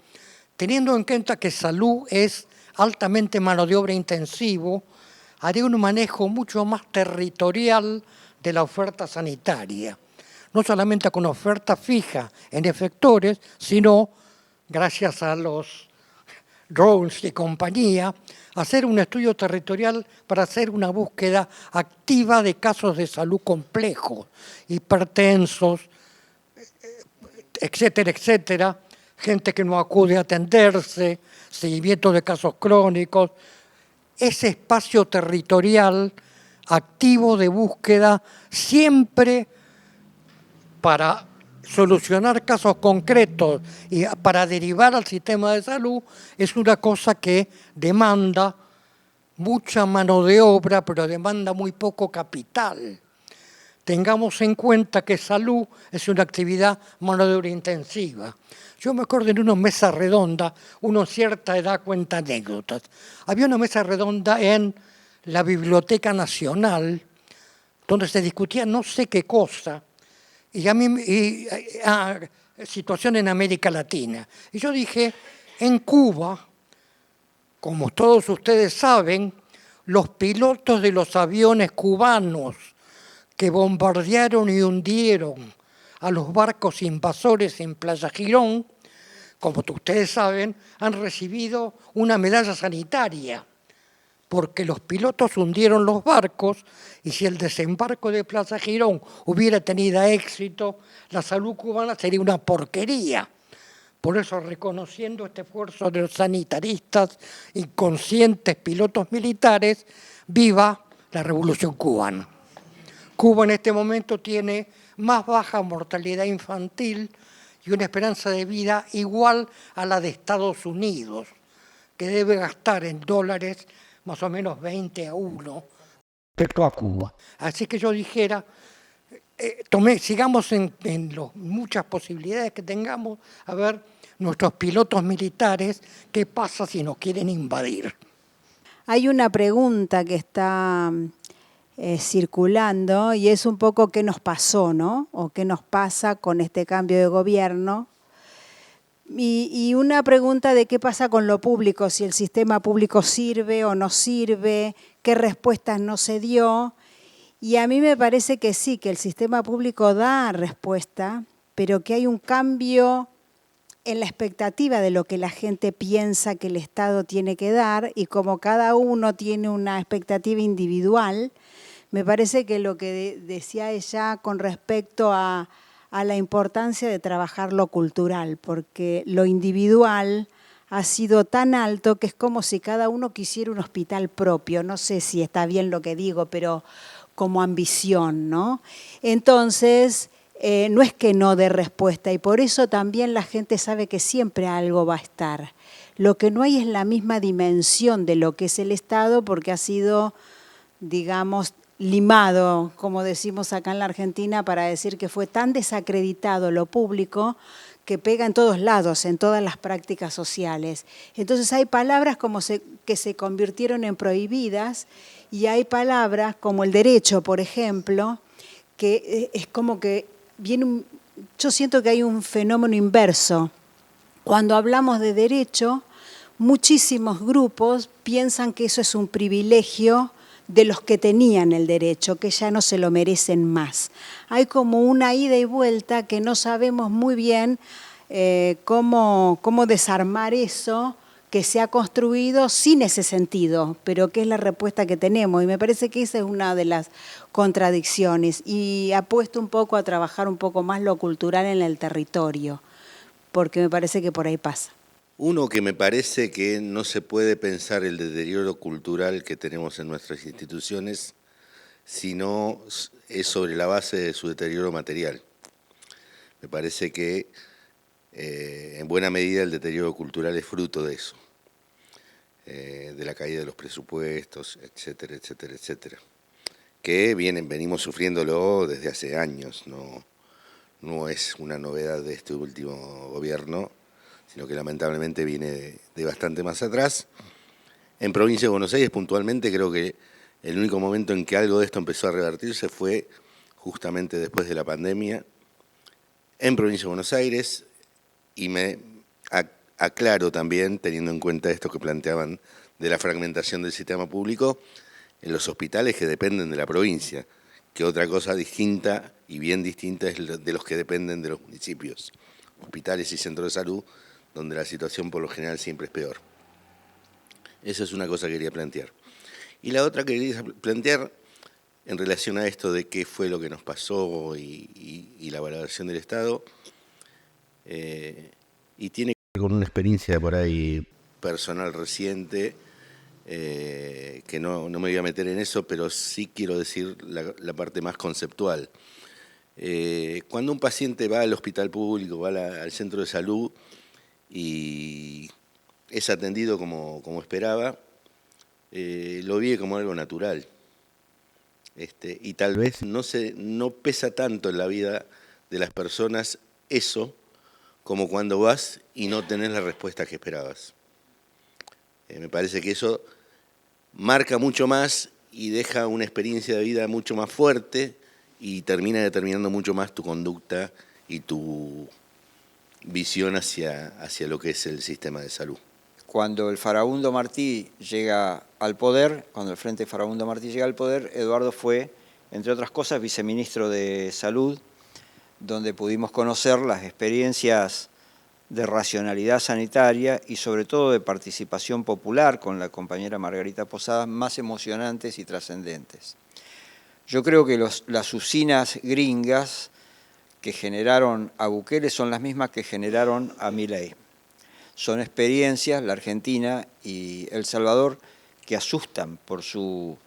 teniendo en cuenta que salud es altamente mano de obra intensivo, haría un manejo mucho más territorial de la oferta sanitaria. No solamente con oferta fija en efectores, sino, gracias a los drones y compañía, hacer un estudio territorial para hacer una búsqueda activa de casos de salud complejos, hipertensos, etcétera, etcétera, gente que no acude a atenderse, seguimiento de casos crónicos. Ese espacio territorial activo de búsqueda siempre para solucionar casos concretos y para derivar al sistema de salud es una cosa que demanda mucha mano de obra, pero demanda muy poco capital. Tengamos en cuenta que salud es una actividad mano de obra intensiva. Yo me acuerdo en una mesa redonda, uno a cierta edad cuenta anécdotas. Había una mesa redonda en la Biblioteca Nacional donde se discutía no sé qué cosa, situación en América Latina. Y yo dije, en Cuba, como todos ustedes saben, los pilotos de los aviones cubanos que bombardearon y hundieron a los barcos invasores en Playa Girón, como ustedes saben, han recibido una medalla sanitaria, porque los pilotos hundieron los barcos y si el desembarco de Playa Girón hubiera tenido éxito, la salud cubana sería una porquería. Por eso, reconociendo este esfuerzo de los sanitaristas inconscientes pilotos militares, viva la Revolución Cubana. Cuba en este momento tiene más baja mortalidad infantil y una esperanza de vida igual a la de Estados Unidos, que debe gastar en dólares más o menos 20-1 respecto a Cuba. Así que yo dijera, sigamos en muchas posibilidades que tengamos, a ver nuestros pilotos militares, qué pasa si nos quieren invadir. Hay una pregunta que está circulando y es un poco qué nos pasó, ¿no? O qué nos pasa con este cambio de gobierno. Y una pregunta de qué pasa con lo público, si el sistema público sirve o no sirve, qué respuestas no se dio. Y a mí me parece que sí, que el sistema público da respuesta, pero que hay un cambio en la expectativa de lo que la gente piensa que el Estado tiene que dar, y como cada uno tiene una expectativa individual, me parece que lo que decía ella con respecto a la importancia de trabajar lo cultural, porque lo individual ha sido tan alto que es como si cada uno quisiera un hospital propio. No sé si está bien lo que digo, pero como ambición, ¿no? Entonces, no es que no dé respuesta y por eso también la gente sabe que siempre algo va a estar. Lo que no hay es la misma dimensión de lo que es el Estado porque ha sido, digamos, limado, como decimos acá en la Argentina, para decir que fue tan desacreditado lo público que pega en todos lados, en todas las prácticas sociales. Entonces hay palabras que se convirtieron en prohibidas y hay palabras como el derecho, por ejemplo, que es como que yo siento que hay un fenómeno inverso. Cuando hablamos de derecho, muchísimos grupos piensan que eso es un privilegio de los que tenían el derecho, que ya no se lo merecen más. Hay como una ida y vuelta que no sabemos muy bien cómo desarmar eso que se ha construido sin ese sentido, pero que es la respuesta que tenemos. Y me parece que esa es una de las contradicciones. Y apuesto un poco a trabajar un poco más lo cultural en el territorio, porque me parece que por ahí pasa. Uno, que me parece que no se puede pensar el deterioro cultural que tenemos en nuestras instituciones si no es sobre la base de su deterioro material. Me parece que en buena medida el deterioro cultural es fruto de eso, de la caída de los presupuestos, etcétera, etcétera, etcétera, que venimos sufriéndolo desde hace años, no es una novedad de este último gobierno, sino que lamentablemente viene de bastante más atrás. En Provincia de Buenos Aires, puntualmente, creo que el único momento en que algo de esto empezó a revertirse fue justamente después de la pandemia. En Provincia de Buenos Aires, y me aclaro también, teniendo en cuenta esto que planteaban de la fragmentación del sistema público, en los hospitales que dependen de la provincia, que otra cosa distinta y bien distinta es de los que dependen de los municipios. Hospitales y centros de salud, donde la situación por lo general siempre es peor. Esa es una cosa que quería plantear. Y la otra que quería plantear, en relación a esto de qué fue lo que nos pasó y la valoración del Estado, y tiene que ver con una experiencia por ahí personal reciente, que no me voy a meter en eso, pero sí quiero decir la parte más conceptual. Cuando un paciente va al hospital público, va al centro de salud y es atendido como esperaba, lo vive como algo natural. Y tal vez no pesa tanto en la vida de las personas eso como cuando vas y no tenés la respuesta que esperabas. Me parece que eso marca mucho más y deja una experiencia de vida mucho más fuerte y termina determinando mucho más tu conducta y tu visión hacia lo que es el sistema de salud. Cuando el Farabundo Martí llega al poder, cuando el Frente Farabundo Martí llega al poder, Eduardo fue, entre otras cosas, viceministro de Salud, donde pudimos conocer las experiencias de racionalidad sanitaria y sobre todo de participación popular con la compañera Margarita Posadas más emocionantes y trascendentes. Yo creo que las usinas gringas que generaron a Bukele son las mismas que generaron a Milei. Son experiencias, la Argentina y El Salvador, que asustan por su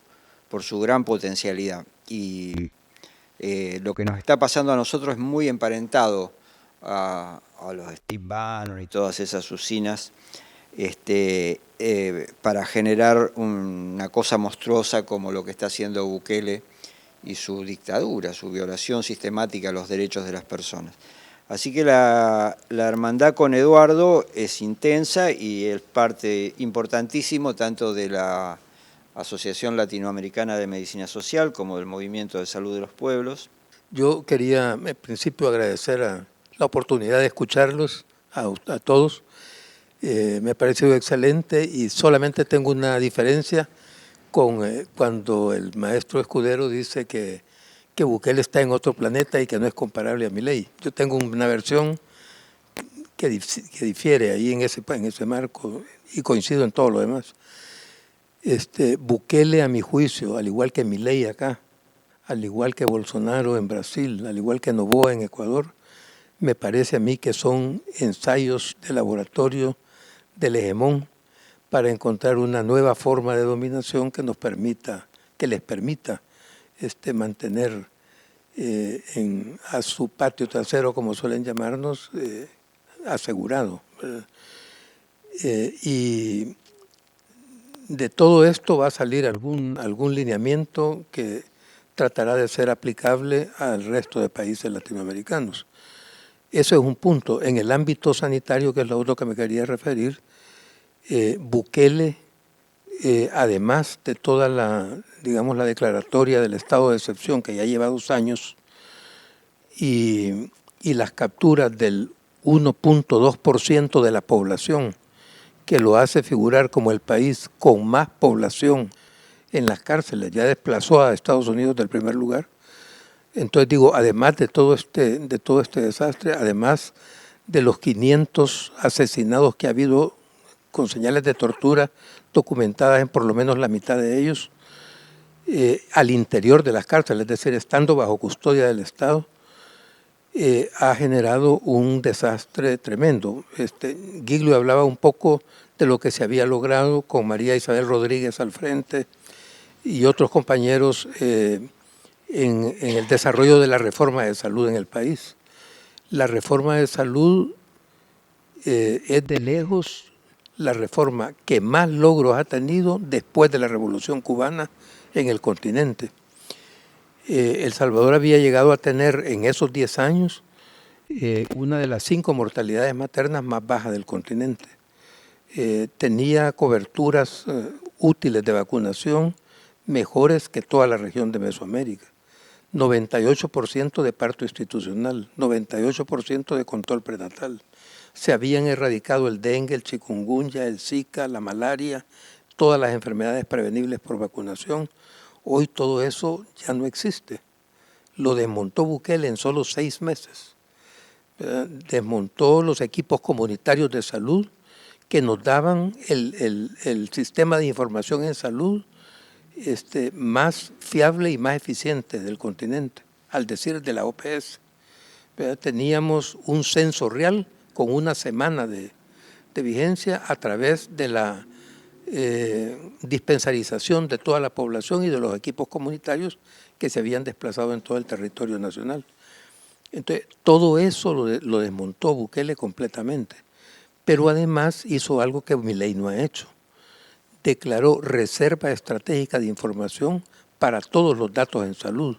gran potencialidad. Y lo que nos está pasando a nosotros es muy emparentado a los Steve Bannon y todas esas usinas para generar una cosa monstruosa como lo que está haciendo Bukele y su dictadura, su violación sistemática a los derechos de las personas. Así que la hermandad con Eduardo es intensa y es parte importantísimo tanto de la Asociación Latinoamericana de Medicina Social como del Movimiento de Salud de los Pueblos. Yo quería, en principio, agradecer la oportunidad de escucharlos a todos. Me ha parecido excelente y solamente tengo una diferencia con cuando el maestro Escudero dice que Bukele está en otro planeta y que no es comparable a Milei. Yo tengo una versión que difiere ahí en ese marco y coincido en todo lo demás. Bukele, a mi juicio, al igual que Milei acá, al igual que Bolsonaro en Brasil, al igual que Noboa en Ecuador, me parece a mí que son ensayos de laboratorio del hegemón para encontrar una nueva forma de dominación que les permita mantener a su patio trasero, como suelen llamarnos, asegurado. Y de todo esto va a salir algún lineamiento que tratará de ser aplicable al resto de países latinoamericanos. Eso es un punto. En el ámbito sanitario, que es lo otro que me quería referir, Bukele, además de toda la declaratoria del estado de excepción, que ya lleva 2 años, y las capturas del 1.2% de la población, que lo hace figurar como el país con más población en las cárceles, ya desplazó a Estados Unidos del primer lugar. Entonces digo, además de todo este desastre, además de los 500 asesinados que ha habido con señales de tortura documentadas en por lo menos la mitad de ellos, al interior de las cárceles, es decir, estando bajo custodia del Estado, ha generado un desastre tremendo. Giglio hablaba un poco de lo que se había logrado con María Isabel Rodríguez al frente y otros compañeros en el desarrollo de la reforma de salud en el país. La reforma de salud es de lejos la reforma que más logros ha tenido después de la Revolución Cubana en el continente. El Salvador había llegado a tener en esos 10 años una de las 5 mortalidades maternas más bajas del continente. Tenía coberturas útiles de vacunación mejores que toda la región de Mesoamérica. 98% de parto institucional, 98% de control prenatal. Se habían erradicado el dengue, el chikungunya, el zika, la malaria, todas las enfermedades prevenibles por vacunación. Hoy todo eso ya no existe. Lo desmontó Bukele en solo 6 meses. Desmontó los equipos comunitarios de salud que nos daban el sistema de información en salud más fiable y más eficiente del continente, al decir de la OPS. Teníamos un censo real con 1 semana de vigencia a través de la dispensarización de toda la población y de los equipos comunitarios que se habían desplazado en todo el territorio nacional. Entonces, todo eso lo desmontó Bukele completamente, pero además hizo algo que Milei no ha hecho. Declaró reserva estratégica de información para todos los datos en salud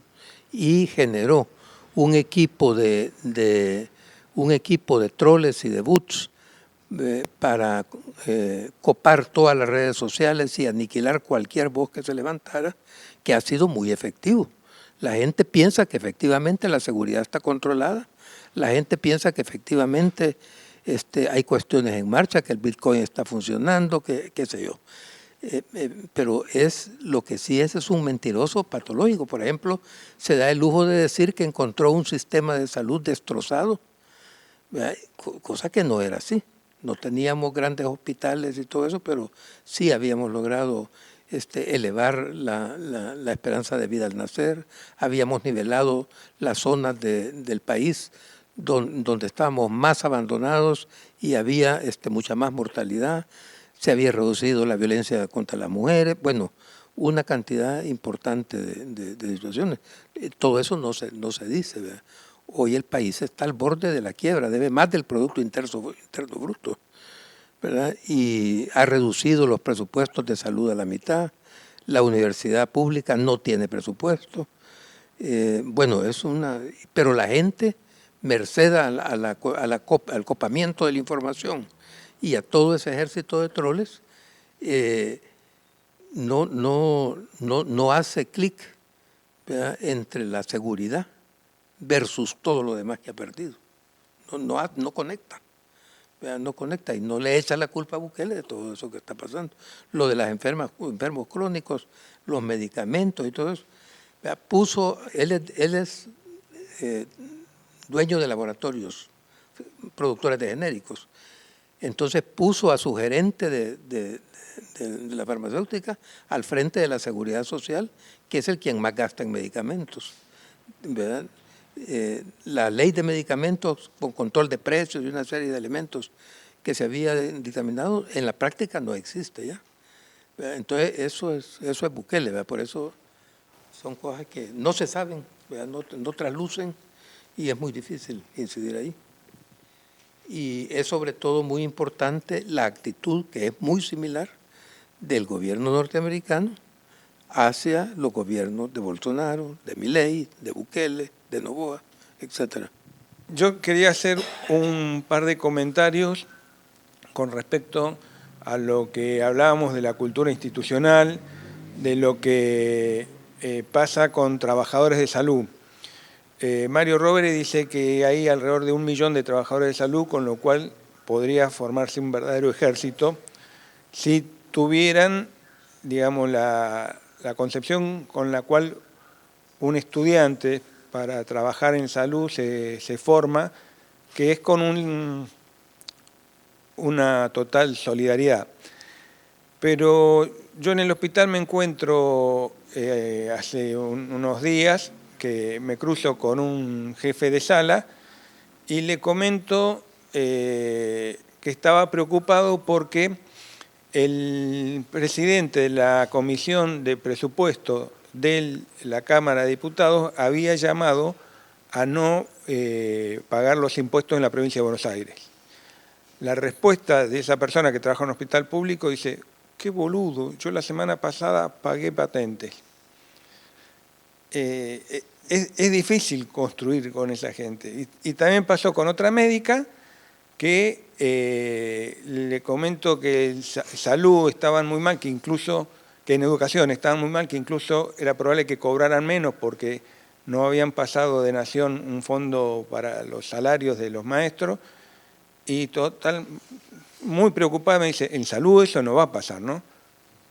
y generó un equipo de troles y de bots para copar todas las redes sociales y aniquilar cualquier voz que se levantara, que ha sido muy efectivo. La gente piensa que efectivamente la seguridad está controlada, la gente piensa que efectivamente hay cuestiones en marcha, que el Bitcoin está funcionando, que qué sé yo. Pero lo que sí es un mentiroso patológico. Por ejemplo, se da el lujo de decir que encontró un sistema de salud destrozado, cosa que no era así. No teníamos grandes hospitales y todo eso, pero sí habíamos logrado elevar la esperanza de vida al nacer, habíamos nivelado las zonas del país donde estábamos más abandonados y había mucha más mortalidad, se había reducido la violencia contra las mujeres, bueno, una cantidad importante de situaciones. Todo eso no se dice, ¿verdad? Hoy el país está al borde de la quiebra, debe más del Producto Interno Bruto, ¿verdad? Y ha reducido los presupuestos de salud a la mitad, la universidad pública no tiene presupuesto. Bueno, pero la gente, merced al copamiento de la información y a todo ese ejército de troles, no hace clic entre la seguridad versus todo lo demás que ha perdido. No conecta. No conecta y no le echa la culpa a Bukele de todo eso que está pasando. Lo de las enfermos crónicos, los medicamentos y todo eso. Él es dueño de laboratorios, productores de genéricos. Entonces puso a su gerente de la farmacéutica al frente de la seguridad social, que es el quien más gasta en medicamentos, ¿verdad? La ley de medicamentos con control de precios y una serie de elementos que se había dictaminado, en la práctica no existe ya. Entonces eso es Bukele, ¿verdad? Por eso son cosas que no se saben, no traslucen, y es muy difícil incidir ahí. Y es sobre todo muy importante la actitud, que es muy similar, del gobierno norteamericano hacia los gobiernos de Bolsonaro, de Milei, de Bukele, de Noboa, etc. Yo quería hacer un par de comentarios con respecto a lo que hablábamos de la cultura institucional, de lo que pasa con trabajadores de salud. Mario Rovere dice que hay alrededor de 1 millón de trabajadores de salud, con lo cual podría formarse un verdadero ejército si tuvieran, digamos, la concepción con la cual un estudiante para trabajar en salud se forma, que es con una total solidaridad. Pero yo en el hospital me encuentro hace unos días que me cruzo con un jefe de sala y le comento que estaba preocupado porque el presidente de la Comisión de Presupuesto de la Cámara de Diputados había llamado a no pagar los impuestos en la provincia de Buenos Aires. La respuesta de esa persona que trabaja en un hospital público dice: qué boludo, yo la semana pasada pagué patentes. Es difícil construir con esa gente. Y también pasó con otra médica que le comento que en salud estaban muy mal, que en educación estaban muy mal, que incluso era probable que cobraran menos porque no habían pasado de nación un fondo para los salarios de los maestros, y total, muy preocupada me dice: en salud eso no va a pasar, ¿no?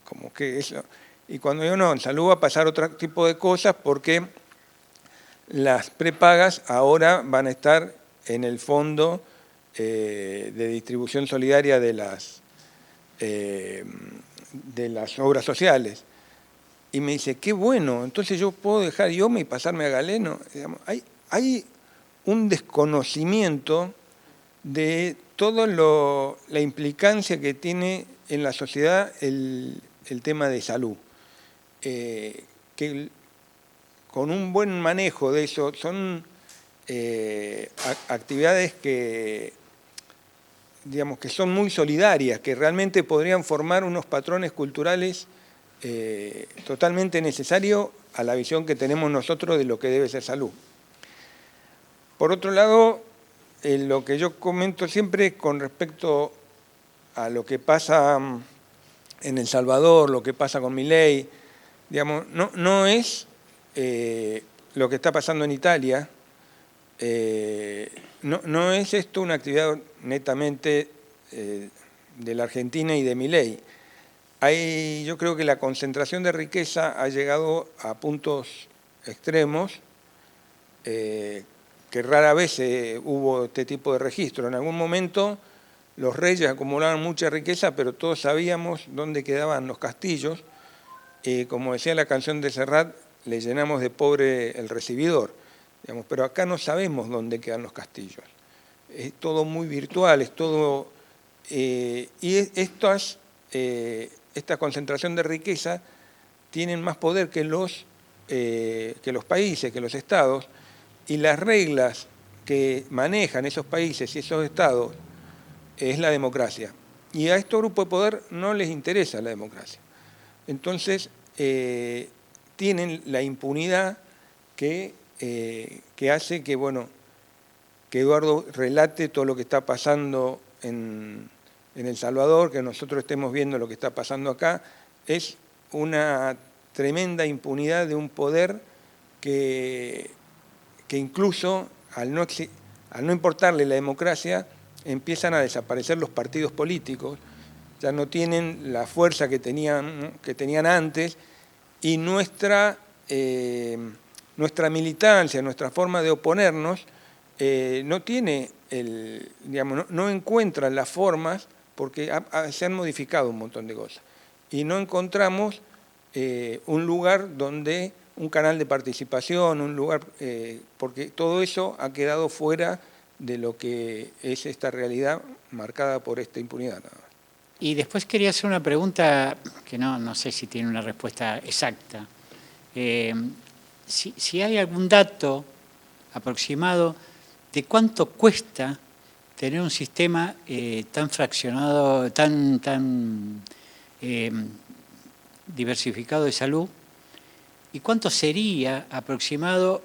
Como que eso. Y cuando yo no, en salud va a pasar otro tipo de cosas porque las prepagas ahora van a estar en el fondo de distribución solidaria de las obras sociales. Y me dice: qué bueno, entonces yo puedo dejar IOMA y pasarme a Galeno. Digamos, hay un desconocimiento de toda la implicancia que tiene en la sociedad el tema de salud. Que con un buen manejo de eso son actividades que, digamos, que son muy solidarias, que realmente podrían formar unos patrones culturales totalmente necesarios a la visión que tenemos nosotros de lo que debe ser salud. Por otro lado, lo que yo comento siempre con respecto a lo que pasa en El Salvador, lo que pasa con Milei, digamos, no es lo que está pasando en Italia, no es esto una actividad netamente de la Argentina y de Milei. Yo creo que la concentración de riqueza ha llegado a puntos extremos, que rara vez hubo este tipo de registro. En algún momento los reyes acumulaban mucha riqueza, pero todos sabíamos dónde quedaban los castillos. Como decía la canción de Serrat, le llenamos de pobre el recibidor. Digamos, pero acá no sabemos dónde quedan los castillos. Es todo muy virtual, es todo... y esta concentración de riqueza tienen más poder que los países, que los estados, y las reglas que manejan esos países y esos estados es la democracia. Y a estos grupos de poder no les interesa la democracia. Entonces, tienen la impunidad que hace que, bueno, que Eduardo relate todo lo que está pasando en El Salvador, que nosotros estemos viendo lo que está pasando acá. Es una tremenda impunidad de un poder que incluso al no importarle la democracia, empiezan a desaparecer los partidos políticos, ya no tienen la fuerza que tenían antes, y nuestra militancia, nuestra forma de oponernos, no tiene no encuentra las formas, porque se han modificado un montón de cosas, y no encontramos un lugar donde un canal de participación, un lugar, porque todo eso ha quedado fuera de lo que es esta realidad marcada por esta impunidad. Y después quería hacer una pregunta que no sé si tiene una respuesta exacta. si hay algún dato aproximado de cuánto cuesta tener un sistema tan fraccionado, tan diversificado de salud, y cuánto sería aproximado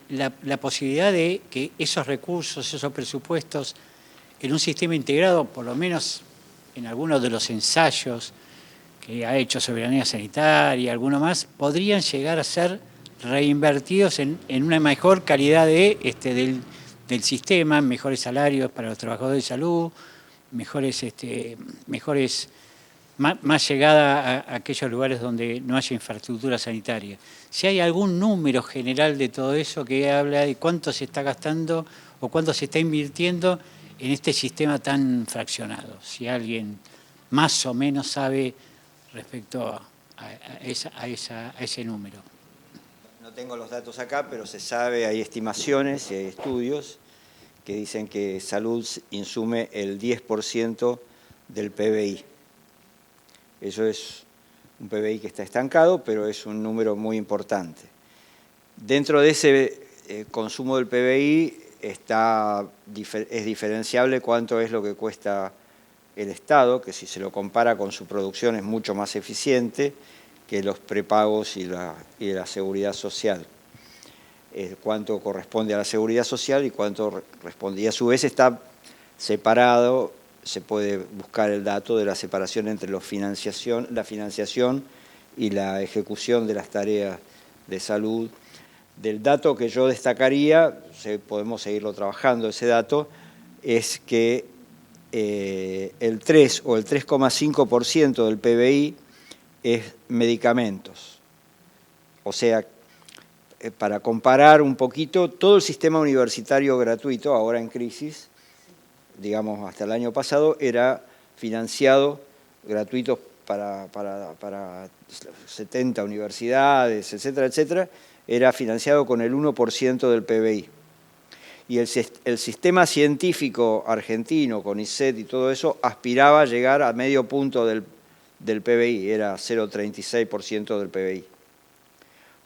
la posibilidad de que esos recursos, esos presupuestos, en un sistema integrado, por lo menos en algunos de los ensayos que ha hecho Soberanía Sanitaria, alguno más, podrían llegar a ser reinvertidos en una mejor calidad del sistema, mejores salarios para los trabajadores de salud, más llegada a aquellos lugares donde no haya infraestructura sanitaria. Si hay algún número general de todo eso que habla de cuánto se está gastando o cuánto se está invirtiendo en este sistema tan fraccionado. Si alguien más o menos sabe respecto a ese número. No tengo los datos acá, pero se sabe, hay estimaciones y hay estudios que dicen que salud insume el 10% del PBI. Eso es un PBI que está estancado, pero es un número muy importante. Dentro de ese consumo del PBI es diferenciable cuánto es lo que cuesta el Estado, que si se lo compara con su producción es mucho más eficiente que los prepagos y la seguridad social. Cuánto corresponde a la seguridad social y cuánto responde. Y a su vez está separado, se puede buscar el dato de la separación entre la financiación y la ejecución de las tareas de salud. Del dato que yo destacaría, podemos seguirlo trabajando, ese dato, es que el 3 o el 3,5% del PBI es medicamentos. O sea, para comparar un poquito, todo el sistema universitario gratuito, ahora en crisis, digamos hasta el año pasado, era financiado gratuito para 70 universidades, etcétera, etcétera, era financiado con el 1% del PBI. Y el sistema científico argentino, con ISET y todo eso, aspiraba a llegar a medio punto del PBI, era 0,36% del PBI.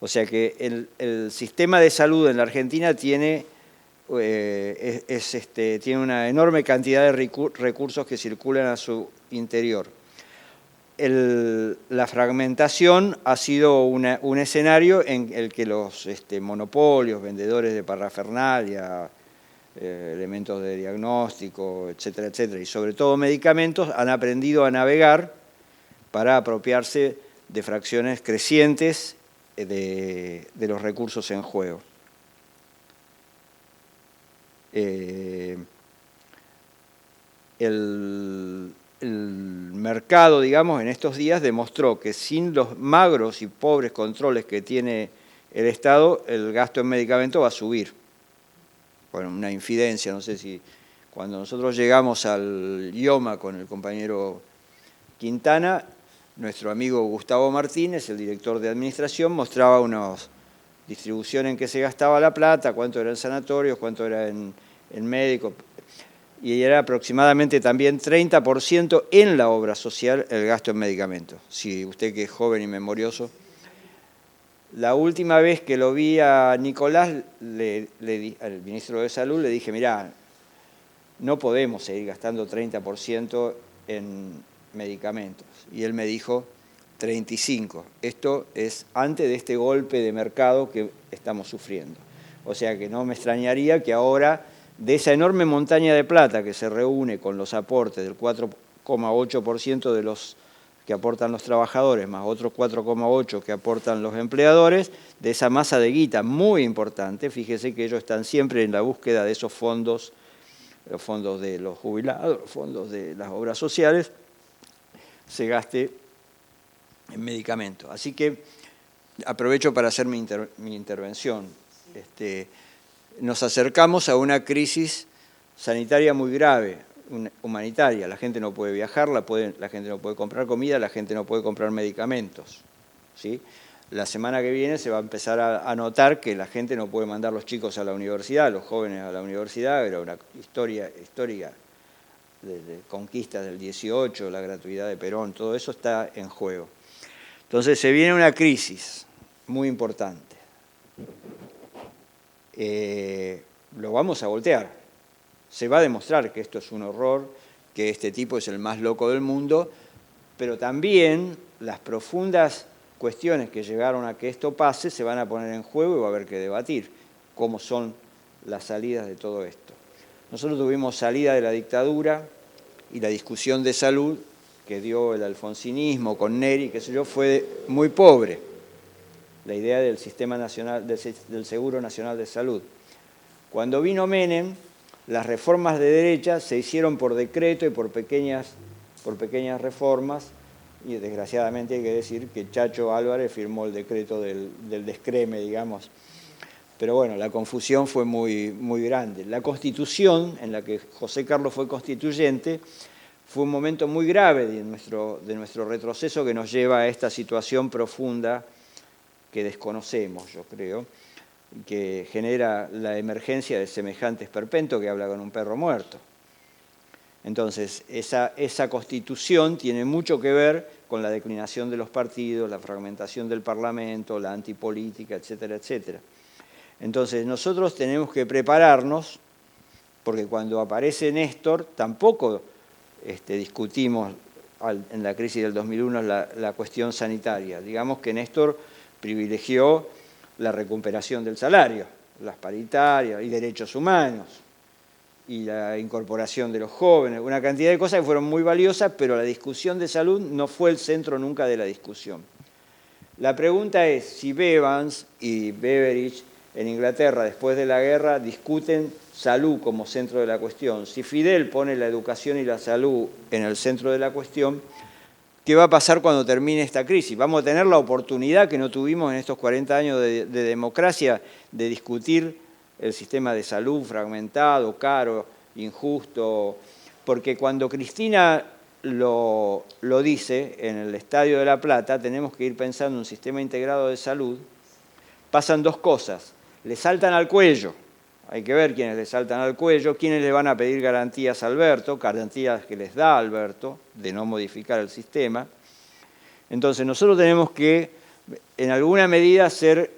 O sea que el sistema de salud en la Argentina tiene una enorme cantidad de recursos que circulan a su interior. La fragmentación ha sido un escenario en el que los monopolios, vendedores de parafernalia, elementos de diagnóstico, etcétera, etcétera, y sobre todo medicamentos, han aprendido a navegar para apropiarse de fracciones crecientes de los recursos en juego. El mercado, digamos, en estos días demostró que sin los magros y pobres controles que tiene el Estado, el gasto en medicamentos va a subir. Bueno, una infidencia, no sé si cuando nosotros llegamos al IOMA con el compañero Quintana, nuestro amigo Gustavo Martínez, el director de administración, mostraba una distribución en que se gastaba la plata, cuánto era en sanatorios, cuánto era en médicos, y era aproximadamente también 30% en la obra social el gasto en medicamentos. Si usted que es joven y memorioso. La última vez que lo vi a Nicolás, al ministro de Salud, le dije, mirá, no podemos seguir gastando 30% en medicamentos. Y él me dijo 35%. Esto es antes de este golpe de mercado que estamos sufriendo. O sea que no me extrañaría que ahora, de esa enorme montaña de plata que se reúne con los aportes del 4,8% de los que aportan los trabajadores, más otros 4,8% que aportan los empleadores, de esa masa de guita muy importante, fíjese que ellos están siempre en la búsqueda de esos fondos, los fondos de los jubilados, los fondos de las obras sociales, se gaste en medicamentos. Así que aprovecho para hacer mi intervención. Nos acercamos a una crisis sanitaria muy grave, humanitaria. La gente no puede viajar, la gente no puede comprar comida, la gente no puede comprar medicamentos, ¿sí? La semana que viene se va a empezar a notar que la gente no puede mandar a los chicos a la universidad, los jóvenes a la universidad. Era una historia histórica de conquistas del 18, la gratuidad de Perón, todo eso está en juego. Entonces se viene una crisis muy importante. Lo vamos a voltear. Se va a demostrar que esto es un horror, que este tipo es el más loco del mundo, pero también las profundas cuestiones que llegaron a que esto pase se van a poner en juego y va a haber que debatir cómo son las salidas de todo esto. Nosotros tuvimos salida de la dictadura y la discusión de salud que dio el alfonsinismo con Neri, qué sé yo, fue muy pobre. La idea del Sistema Nacional, del Seguro Nacional de Salud. Cuando vino Menem, las reformas de derecha se hicieron por decreto y por pequeñas reformas, y desgraciadamente hay que decir que Chacho Álvarez firmó el decreto del descreme, digamos. Pero bueno, la confusión fue muy, muy grande. La Constitución, en la que José Carlos fue constituyente, fue un momento muy grave de nuestro retroceso que nos lleva a esta situación profunda que desconocemos, yo creo, que genera la emergencia de semejante esperpento que habla con un perro muerto. Entonces, esa Constitución tiene mucho que ver con la declinación de los partidos, la fragmentación del Parlamento, la antipolítica, etcétera, etcétera. Entonces, nosotros tenemos que prepararnos, porque cuando aparece Néstor, tampoco discutimos en la crisis del 2001 la cuestión sanitaria. Digamos que Néstor privilegió la recuperación del salario, las paritarias y derechos humanos, y la incorporación de los jóvenes, una cantidad de cosas que fueron muy valiosas, pero la discusión de salud no fue el centro nunca de la discusión. La pregunta es si Bevans y Beveridge en Inglaterra, después de la guerra, discuten salud como centro de la cuestión. Si Fidel pone la educación y la salud en el centro de la cuestión, ¿qué va a pasar cuando termine esta crisis? Vamos a tener la oportunidad que no tuvimos en estos 40 años de democracia de discutir el sistema de salud fragmentado, caro, injusto, porque cuando Cristina lo dice en el Estadio de La Plata, tenemos que ir pensando en un sistema integrado de salud, pasan dos cosas, le saltan al cuello, hay que ver quiénes le saltan al cuello, quiénes le van a pedir garantías a Alberto, garantías que les da Alberto de no modificar el sistema. Entonces nosotros tenemos que, en alguna medida, ser,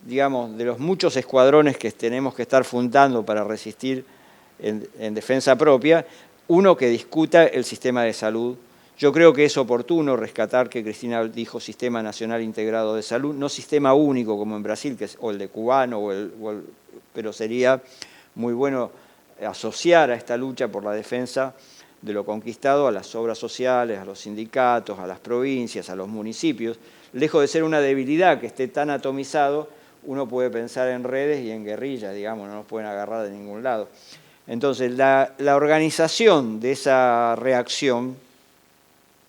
digamos, de los muchos escuadrones que tenemos que estar fundando para resistir en defensa propia, uno que discuta el sistema de salud. Yo creo que es oportuno rescatar que Cristina dijo Sistema Nacional Integrado de Salud, no sistema único como en Brasil, que es o el de cubano, pero sería muy bueno asociar a esta lucha por la defensa de lo conquistado a las obras sociales, a los sindicatos, a las provincias, a los municipios. Lejos de ser una debilidad que esté tan atomizado, uno puede pensar en redes y en guerrillas, digamos, no nos pueden agarrar de ningún lado. Entonces, la organización de esa reacción,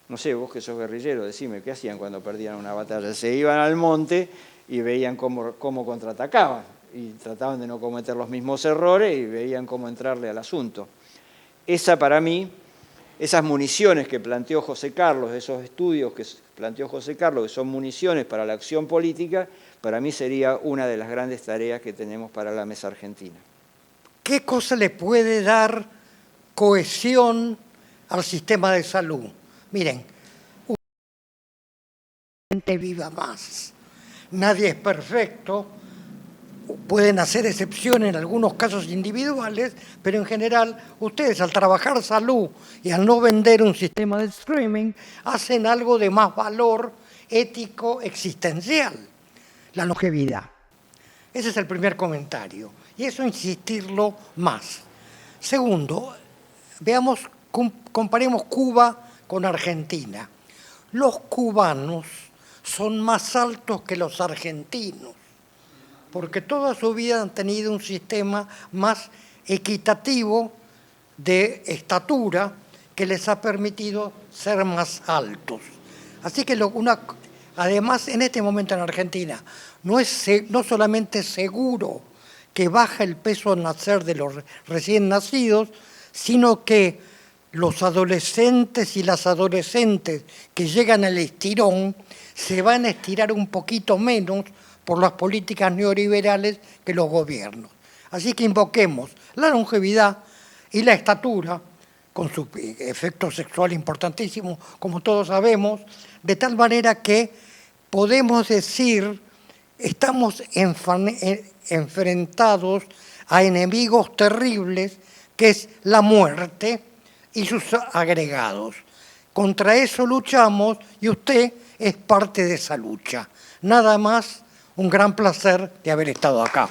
no sé, vos que sos guerrillero, decime, ¿qué hacían cuando perdían una batalla? Se iban al monte y veían cómo contraatacaban y trataban de no cometer los mismos errores y veían cómo entrarle al asunto. Esa, para mí, esas municiones que planteó José Carlos, esos estudios que planteó José Carlos, que son municiones para la acción política, para mí sería una de las grandes tareas que tenemos para la Mesa Argentina. ¿Qué cosa le puede dar cohesión al sistema de salud? Miren, gente viva más. Nadie es perfecto. Pueden hacer excepciones en algunos casos individuales, pero en general ustedes al trabajar salud y al no vender un sistema de streaming hacen algo de más valor ético existencial, la longevidad. Ese es el primer comentario y eso insistirlo más. Segundo, comparemos Cuba con Argentina. Los cubanos son más altos que los argentinos, porque toda su vida han tenido un sistema más equitativo de estatura que les ha permitido ser más altos. Así que además, en este momento en Argentina, no solamente seguro que baja el peso al nacer de los recién nacidos, sino que los adolescentes y las adolescentes que llegan al estirón se van a estirar un poquito menos por las políticas neoliberales que los gobiernos. Así que invoquemos la longevidad y la estatura, con su efecto sexual importantísimo, como todos sabemos, de tal manera que podemos decir, estamos enfrentados a enemigos terribles, que es la muerte y sus agregados. Contra eso luchamos y usted es parte de esa lucha. Nada más, un gran placer de haber estado acá.